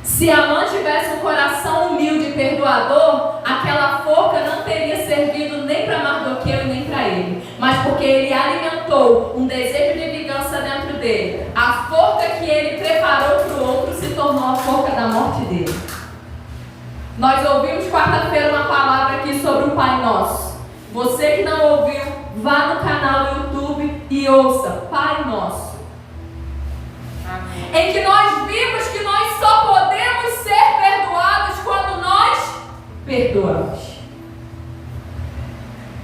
Se Amã tivesse um coração humilde e perdoador, aquela forca não teria servido nem para Mardoqueu e nem para ele. Mas porque ele alimentou um desejo de vingança dentro dele, a forca que ele preparou para o outro se tornou a forca da morte dele. Nós ouvimos quarta-feira uma palavra aqui sobre o Pai Nosso. Você que não ouviu, vá no canal do YouTube e ouça Pai Nosso. Em que nós vimos que nós só podemos ser perdoados quando nós perdoamos.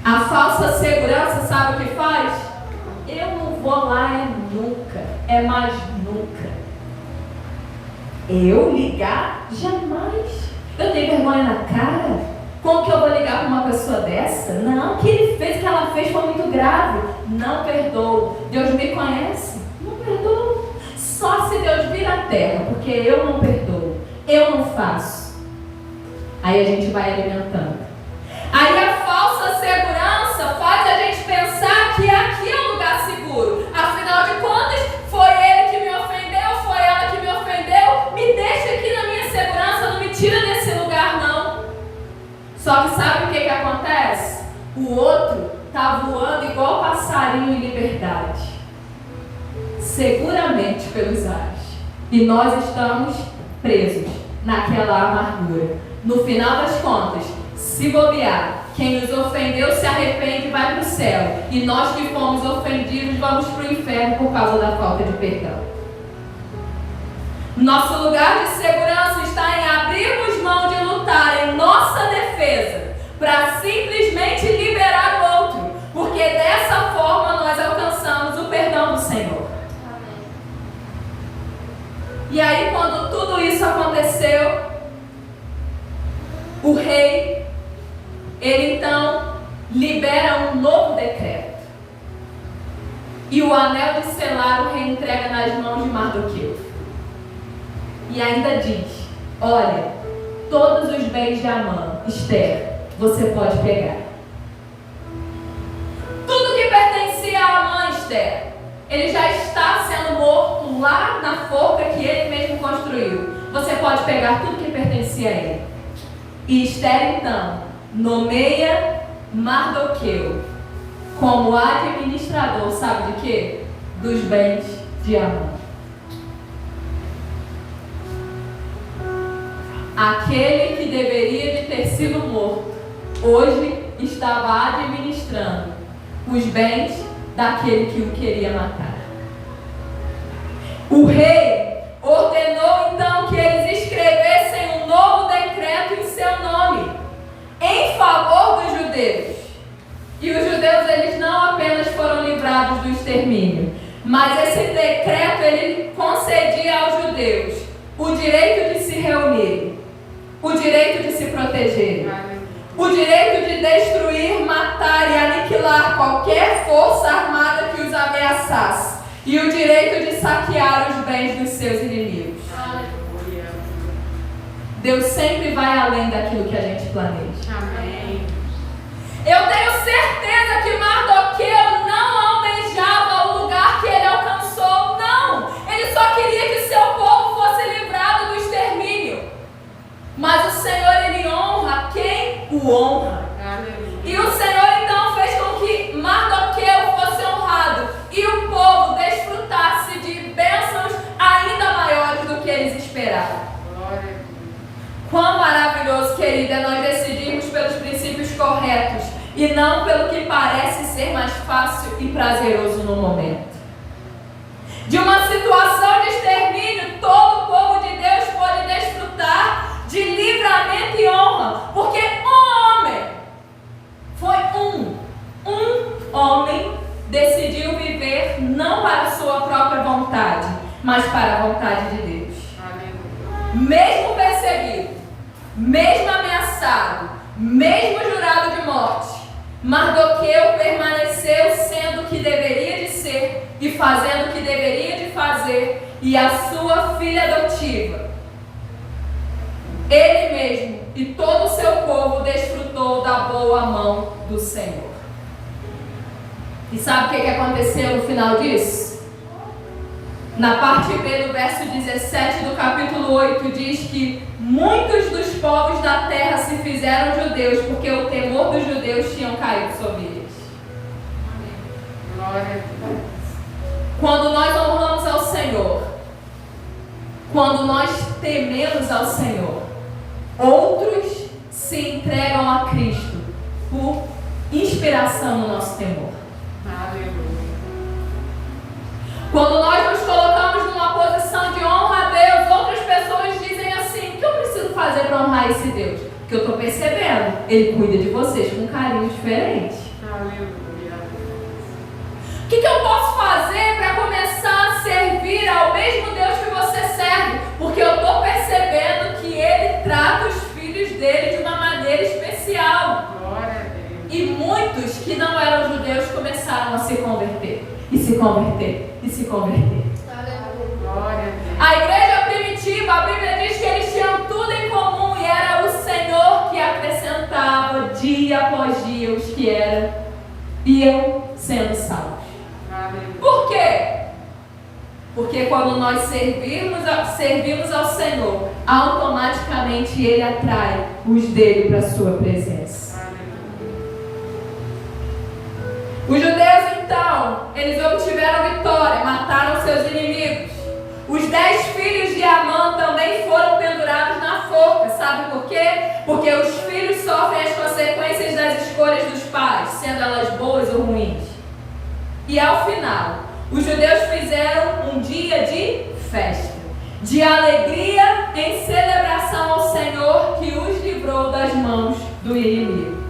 A falsa segurança, sabe o que faz? Eu não vou lá nunca, é mais nunca. Eu ligar? Jamais. Eu tenho vergonha na cara? Como que eu vou ligar para uma pessoa dessa? Não, o que ele fez, o que ela fez foi muito grave. Não perdoo. Deus me conhece? Não perdoo. Só se Deus vir à terra, porque eu não perdoo. eu não faço. Aí a gente vai alimentando. Aí a falsa segurança faz a gente pensar que aqui é um lugar seguro. Afinal de contas, foi ele que me ofendeu, foi ela que me ofendeu. Me deixa aqui na minha segurança, não me tira desse lugar não. Só que sabe o que acontece? O outro está voando igual passarinho em liberdade, seguramente pelos ares. E nós estamos presos naquela amargura. No final das contas, se bobear, quem nos ofendeu se arrepende e vai para o céu. E nós que fomos ofendidos vamos para o inferno por causa da falta de perdão. Nosso lugar de segurança está em abrirmos mão de lutar em nossa defesa para simplesmente liberar o outro, porque dessa forma nós alcançamos o perdão do Senhor. E aí, quando tudo isso aconteceu, o rei, ele então libera um novo decreto. E o anel de selar o rei entrega nas mãos de Mardoqueu. E ainda diz: olha, todos os bens de Amã, Esther, você pode pegar. Tudo que pertencia a Amã, Esther, ele já está sendo morto lá na forca que ele mesmo construiu. Você pode pegar tudo que pertencia a ele. E Esther então nomeia Mardoqueu como administrador, sabe de quê? Dos bens de Amã. Aquele que deveria de ter sido morto, hoje estava administrando os bens daquele que o queria matar. O rei ordenou então que eles escrevessem um novo decreto em seu nome, em favor dos judeus. E os judeus, eles não apenas foram livrados do extermínio, mas esse decreto, ele concedia aos judeus o direito de se reunir, o direito de se proteger, o direito de destruir, matar e aniquilar qualquer força armada que os ameaçasse, e o direito de saquear os bens dos seus inimigos. Deus sempre vai além daquilo que a gente planeja. Amém. Eu tenho certeza que Mardoqueu não almejava o lugar que ele alcançou. Não! Ele só queria que seu povo fosse livrado do extermínio. Mas o Senhor, ele honra quem o honra. E o Senhor então fez com que Mardoqueu fosse honrado e o povo desfrutasse de bênçãos ainda maiores do que eles esperavam. Quão maravilhoso, querida, é nós decidirmos pelos princípios corretos e não pelo que parece ser mais fácil e prazeroso no momento. De uma situação de extermínio, todo o povo de Deus pode desfrutar de livramento e honra, porque um homem decidiu viver não para a sua própria vontade, mas para a vontade de Deus. Mesmo perseguido, mesmo ameaçado, mesmo jurado de morte, Mardoqueu permaneceu sendo o que deveria de ser e fazendo o que deveria de fazer, e a sua filha adotiva, ele mesmo e todo o seu povo desfrutou da boa mão do Senhor. E sabe o que aconteceu no final disso? Na parte B do verso 17 do capítulo 8 diz que muitos dos povos da terra se fizeram judeus, porque o temor dos judeus tinha caído sobre eles. Glória a Deus. Quando nós honramos ao Senhor, quando nós tememos ao Senhor, outros se entregam a Cristo por inspiração no nosso temor. Aleluia. Quando nós nos colocamos numa posição de honra a Deus, outras pessoas dizem assim: o que eu preciso fazer para honrar esse Deus? Porque eu estou percebendo, Ele cuida de vocês com um carinho diferente. Aleluia. O que eu posso fazer para começar a servir ao mesmo Deus que você serve? Porque eu estou percebendo que Ele trata os filhos dele de uma maneira especial. Glória a Deus. E muitos que não eram judeus começaram a se converter, e se converter, e se converter. Glória a Deus. A igreja primitiva, a Bíblia diz que eles tinham iam sendo salvos. Por quê? Porque quando nós servimos ao Senhor, automaticamente Ele atrai os dele para a sua presença. Os judeus, então, eles obtiveram vitória, mataram seus inimigos. Os 10 filhos de Amã também foram pendurados na forca. Sabe por quê? Porque os filhos sofrem as consequências das escolhas dos pais, sendo elas boas ou ruins. E ao final, os judeus fizeram um dia de festa, de alegria em celebração ao Senhor que os livrou das mãos do inimigo.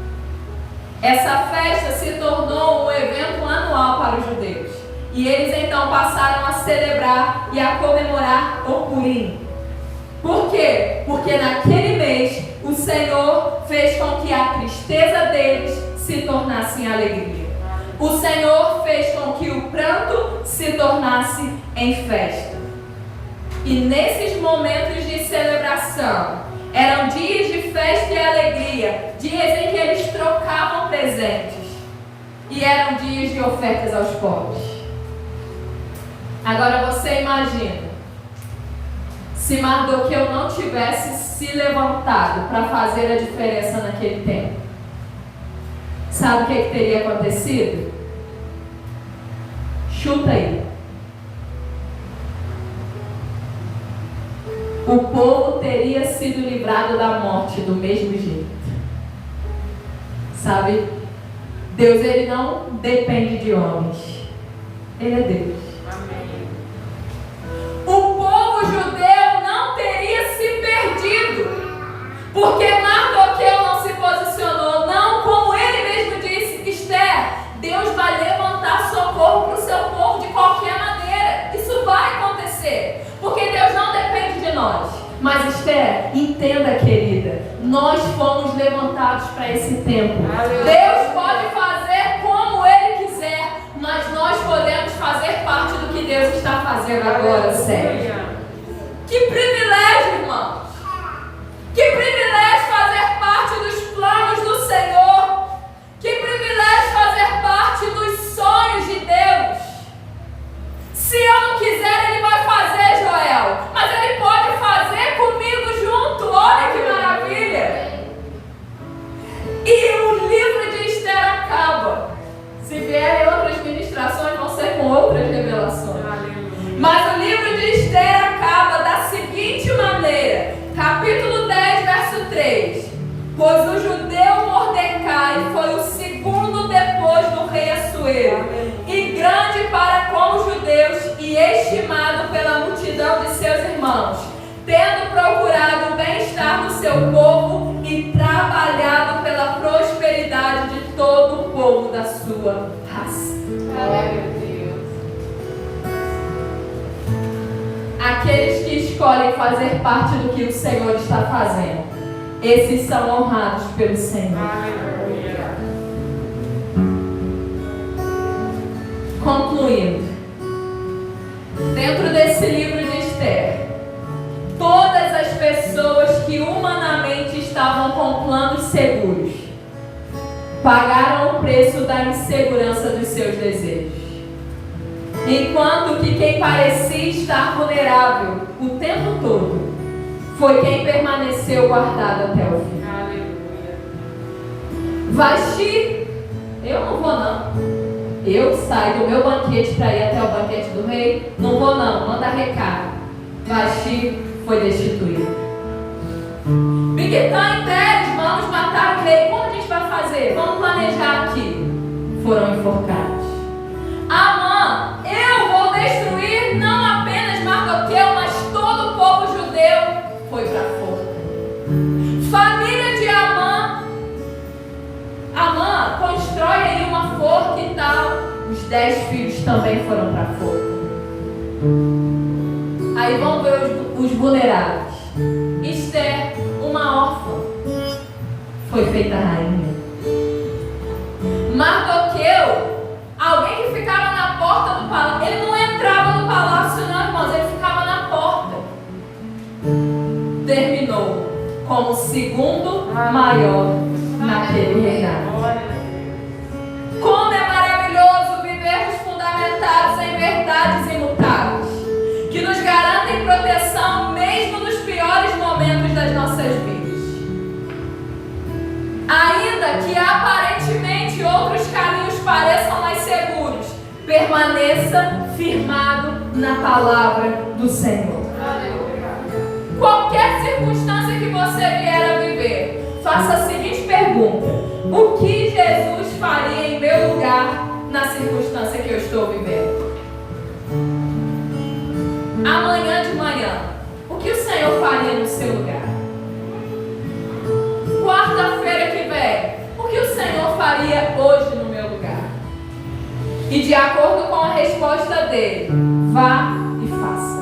Essa festa se tornou um evento anual para os judeus. E eles então passaram a celebrar e a comemorar o Purim. Por quê? Porque naquele mês o Senhor fez com que a tristeza deles se tornasse em alegria. O Senhor fez com que o pranto se tornasse em festa. E nesses momentos de celebração, eram dias de festa e alegria, dias em que eles trocavam presentes. E eram dias de ofertas aos pobres. Agora você imagina, se Mardoqueu não tivesse se levantado para fazer a diferença naquele tempo. Sabe o que teria acontecido? Chuta aí. O povo teria sido livrado da morte do mesmo jeito. Sabe? Deus, Ele não depende de homens. Ele é Deus. O povo judeu não teria se perdido, porque Mardoqueu não se posicionou, não, como ele mesmo disse, Esther, Deus vai levantar socorro para o seu povo de qualquer maneira. Isso vai acontecer, porque Deus não depende de nós. Mas Esther, entenda, querida, nós fomos levantados para esse tempo. Deus pode fazer como Ele quiser, mas nós podemos fazer parte do que Deus está fazendo agora, sério. Que privilégio, irmãos! Que privilégio fazer parte dos planos do Senhor! Que privilégio fazer parte dos sonhos de Deus! Se eu não quiser, Ele vai fazer, Joel, mas Ele pode fazer comigo junto. Olha que maravilha! E o livro de Esther acaba. Se vierem outras ministrações, vão ser com outras revelações. Mas o livro de Esther acaba da seguinte maneira, capítulo 10, verso 3. Pois o judeu Mordecai foi o segundo depois do rei Assuero, e grande para com os judeus e estimado pela multidão de seus irmãos, tendo procurado o bem-estar do seu povo e trabalhado pela prosperidade de todo o povo da sua raça. Glória a Deus. Aqueles que escolhem fazer parte do que o Senhor está fazendo, esses são honrados pelo Senhor. Aleluia. Concluindo, dentro desse livro de Esther, todas as pessoas que humanamente estavam com planos seguros pagaram o preço da insegurança dos seus desejos. Enquanto que quem parecia estar vulnerável o tempo todo foi quem permaneceu guardado até o fim. Aleluia. Vasti, eu não vou não. Eu saio do meu banquete para ir até o banquete do rei? Não vou não, manda recado. Vasti foi destituído. Bigtã e Teres, vamos matar o rei. Como a gente vai fazer? Vamos planejar aqui. Foram enforcados. Amã, eu vou destruir não apenas Mardoqueu, mas todo o povo judeu. Foi para a forca. Família de Amã, constrói aí uma forca e tal. Os 10 filhos também foram para a forca. Aí vamos ver os vulneráveis. Esther, uma órfã, foi feita rainha. Mardoqueu, alguém que ficava na porta do palácio. Ele não entrava no palácio não, irmãos, ele ficava na porta. Terminou como o segundo maior naquele reinado. Como é fundamentados em verdades imutáveis, que nos garantem proteção mesmo nos piores momentos das nossas vidas. Ainda que aparentemente outros caminhos pareçam mais seguros, permaneça firmado na palavra do Senhor. Qualquer circunstância que você vier a viver, faça a seguinte pergunta: o que Jesus faria em meu lugar na circunstância que eu estou vivendo? Amanhã de manhã, o que o Senhor faria no seu lugar? Quarta-feira que vem, o que o Senhor faria hoje no meu lugar? E de acordo com a resposta dele, vá e faça.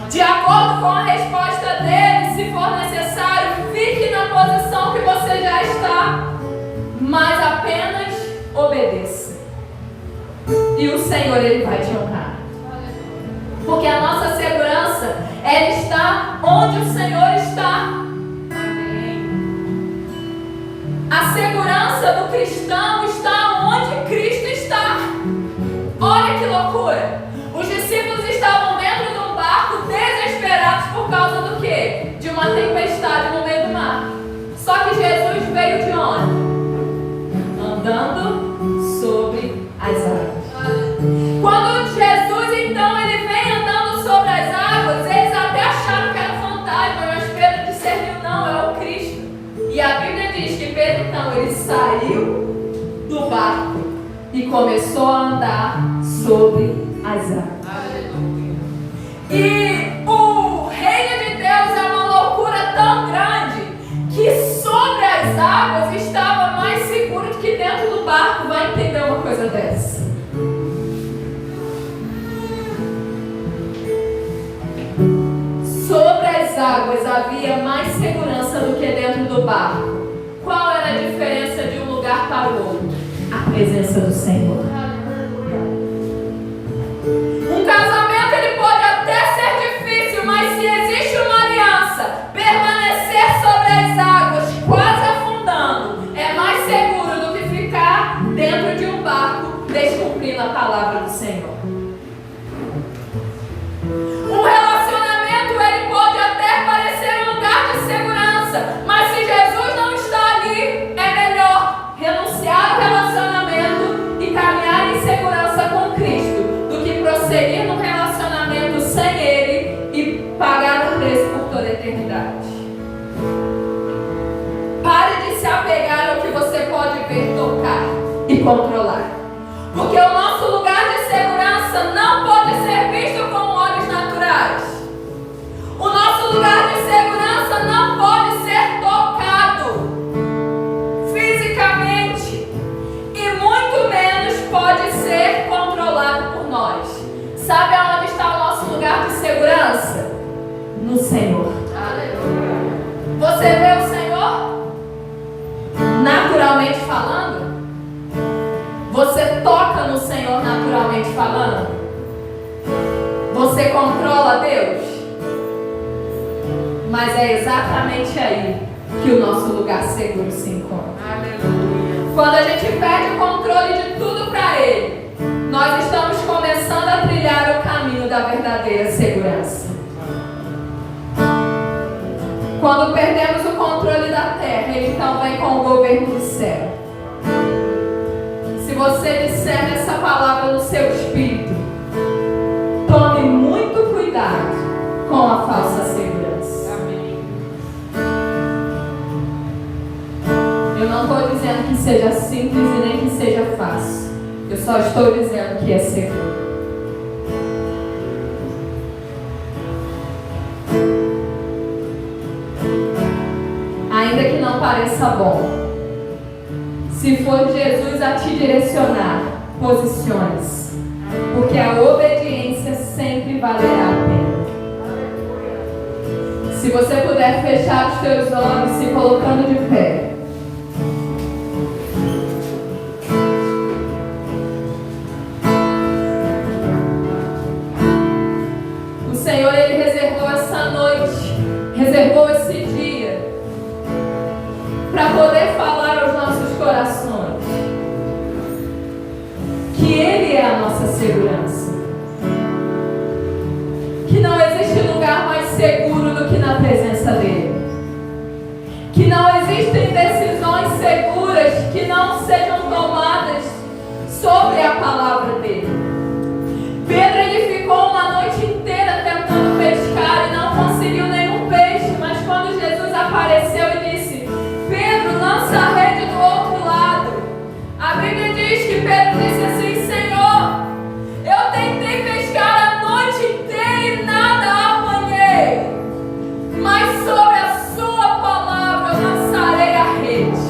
De acordo com a resposta dele, se for necessário, fique na posição que você já está, mas apenas obedeça. E o Senhor, ele vai te honrar. Porque a nossa segurança, ela está onde o Senhor está. A segurança do cristão está onde Cristo está. Olha que loucura! Os discípulos estavam dentro de um barco, desesperados por causa do quê? De uma tempestade no meio do mar. Só que Jesus veio de onde? Andando sobre as águas. Quando Jesus, então, ele vem andando sobre as águas, eles até acharam que era um fantasma, mas Pedro discerniu, não, é o Cristo. E a Bíblia diz que Pedro, então, ele saiu do barco e começou a andar sobre as águas. E o reino de Deus é uma loucura tão grande que sobre as águas estava mais seguro do que dentro do barco. Vai entender uma coisa dessa? Sobre as águas havia mais segurança do que dentro do barco. Qual era a diferença de um lugar para o outro? A presença do Senhor. Um casamento, ele pode até ser difícil, mas se existe uma aliança, permanecer sobre as águas, quase afundando, é mais seguro do que ficar dentro de um barco, descumprindo a palavra do Senhor. Um relacionamento, ele pode até parecer um lugar de segurança, mas se Jesus não está ali, é melhor renunciar ao relacionamento e caminhar em segurança com Cristo do que prosseguir num relacionamento sem Ele e pagar o preço por toda a eternidade. Pare de se apegar ao que você pode ver, tocar e controlar, porque o nosso lugar de segurança não pode ser visto com olhos naturais. O nosso lugar de segurança não pode ser tocado fisicamente e muito menos pode ser controlado por nós. Sabe aonde está o nosso lugar de segurança? No Senhor. Aleluia. Você vê o Senhor? Naturalmente falando? Você toca no Senhor naturalmente falando? Você controla Deus? Mas é exatamente aí que o nosso lugar seguro se encontra. Aleluia. Quando a gente perde o controle de tudo para Ele, nós estamos começando a trilhar o caminho da verdadeira segurança. Quando perdemos o controle da terra, Ele então vem com o governo do céu. Se você disser essa palavra no seu espírito, tome muito cuidado com a falsa segurança. Amém. Eu não estou dizendo que seja simples e nem que seja fácil. Eu só estou dizendo que é seguro. Ainda que não pareça bom, se for Jesus a te direcionar, posicione-se, porque a obediência sempre valerá a pena. Se você puder fechar os teus olhos, se colocando de pé. O Senhor, Ele reservou essa noite, reservou esse dia, para poder falar aos nossos corações que Ele é a apareceu e disse: Pedro, lança a rede do outro lado. A Bíblia diz que Pedro disse assim: Senhor, eu tentei pescar a noite inteira e nada apanhei, mas sobre a sua palavra eu lançarei a rede.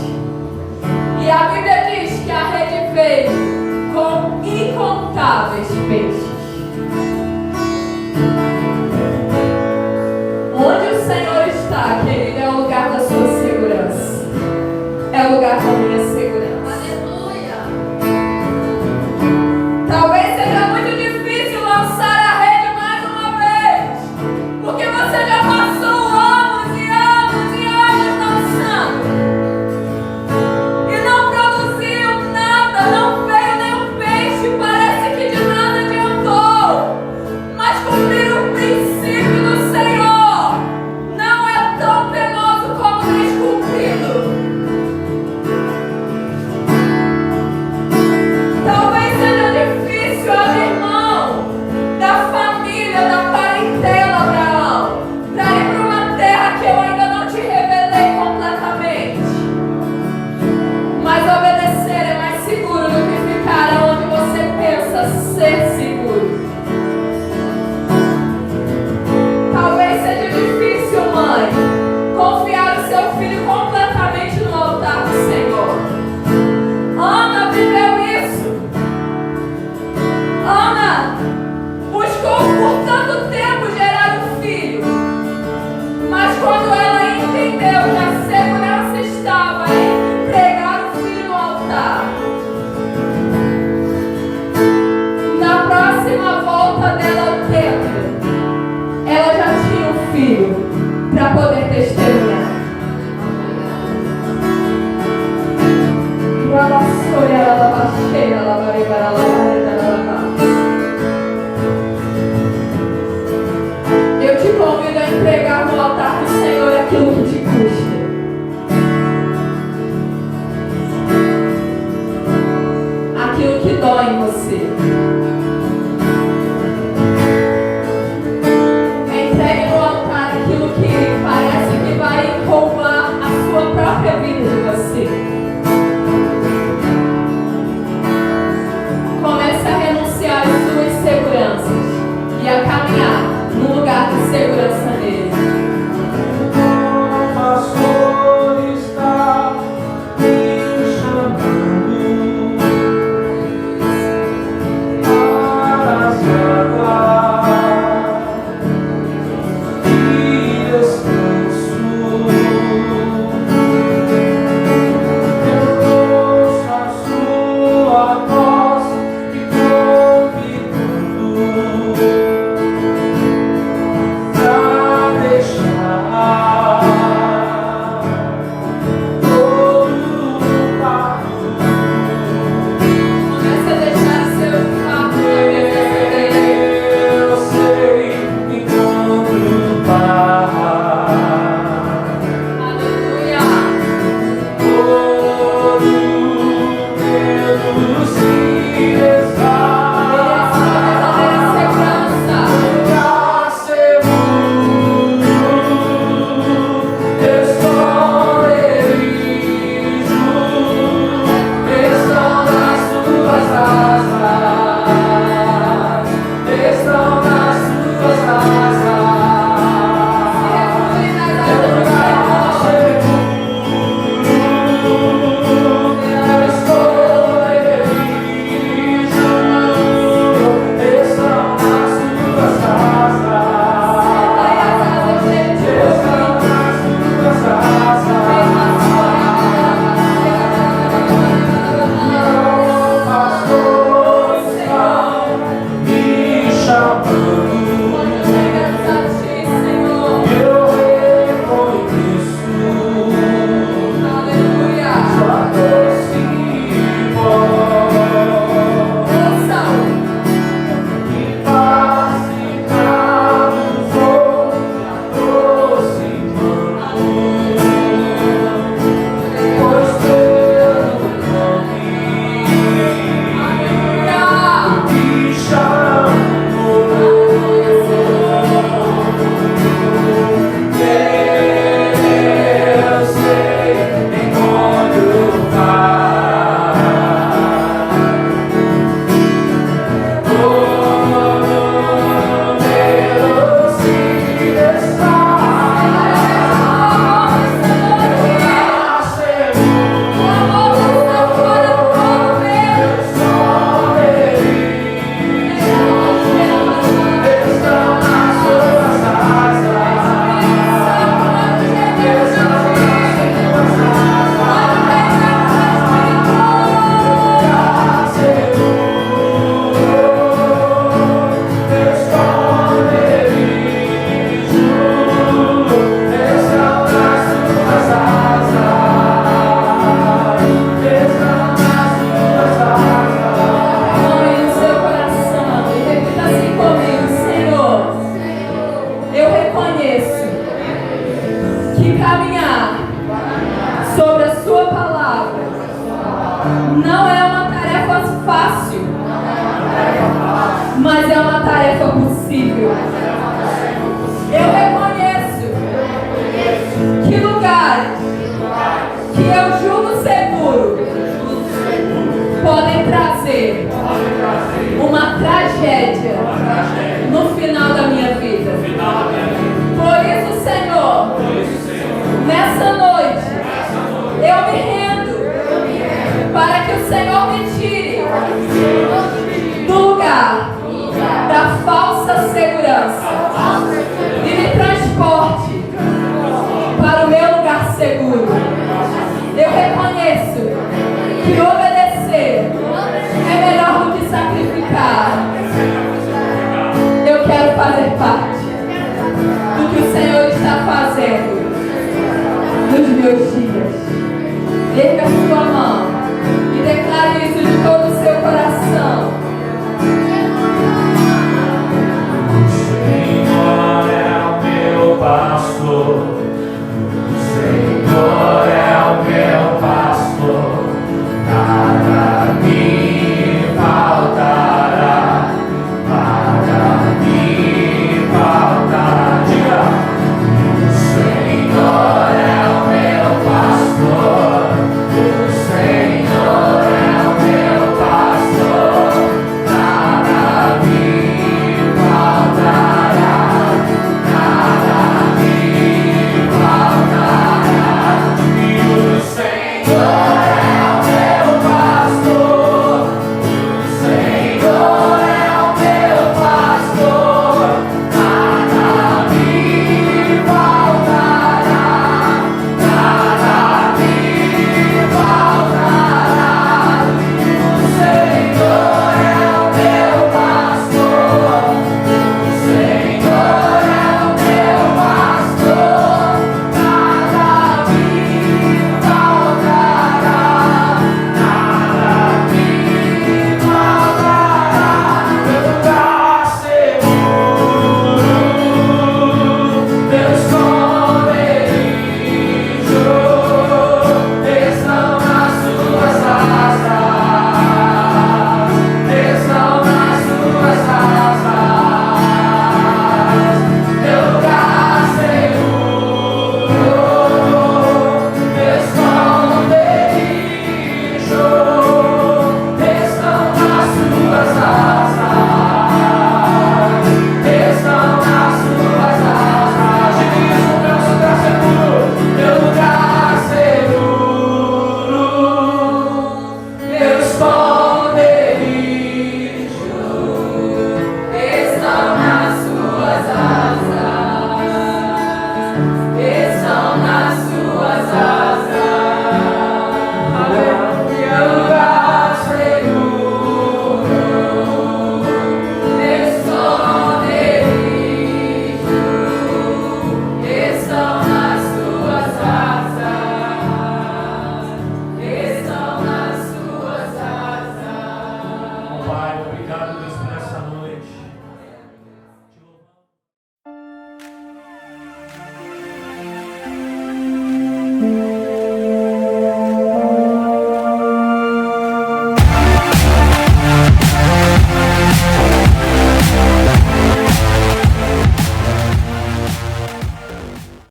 E a Bíblia diz que a rede veio com incontáveis peixes. Onde o Senhor está, querido, é o lugar da sua segurança. É o lugar da minha segurança. Aleluia. Talvez seja muito difícil lançar a rede mais uma vez, porque você já passou anos e anos e anos lançando e não produziu nada, não veio nenhum peixe, parece que de nada adiantou. Mas cumprir o princípio do Senhor não é tão penoso como descumprido. Não é uma tarefa fácil, mas é uma tarefa possível. Eu reconheço que lugares que eu julgo seguro podem trazer uma tragédia no final da minha vida. Por isso, Senhor, nessa noite eu me rendo para que o Senhor me tire do lugar da falsa segurança e me transporte para o meu lugar seguro. Eu reconheço que obedecer é melhor do que sacrificar. Eu quero fazer parte do que o Senhor está fazendo nos meus dias. Erga a sua mão e declare isso de todo o seu coração. Senhor é o meu pastor.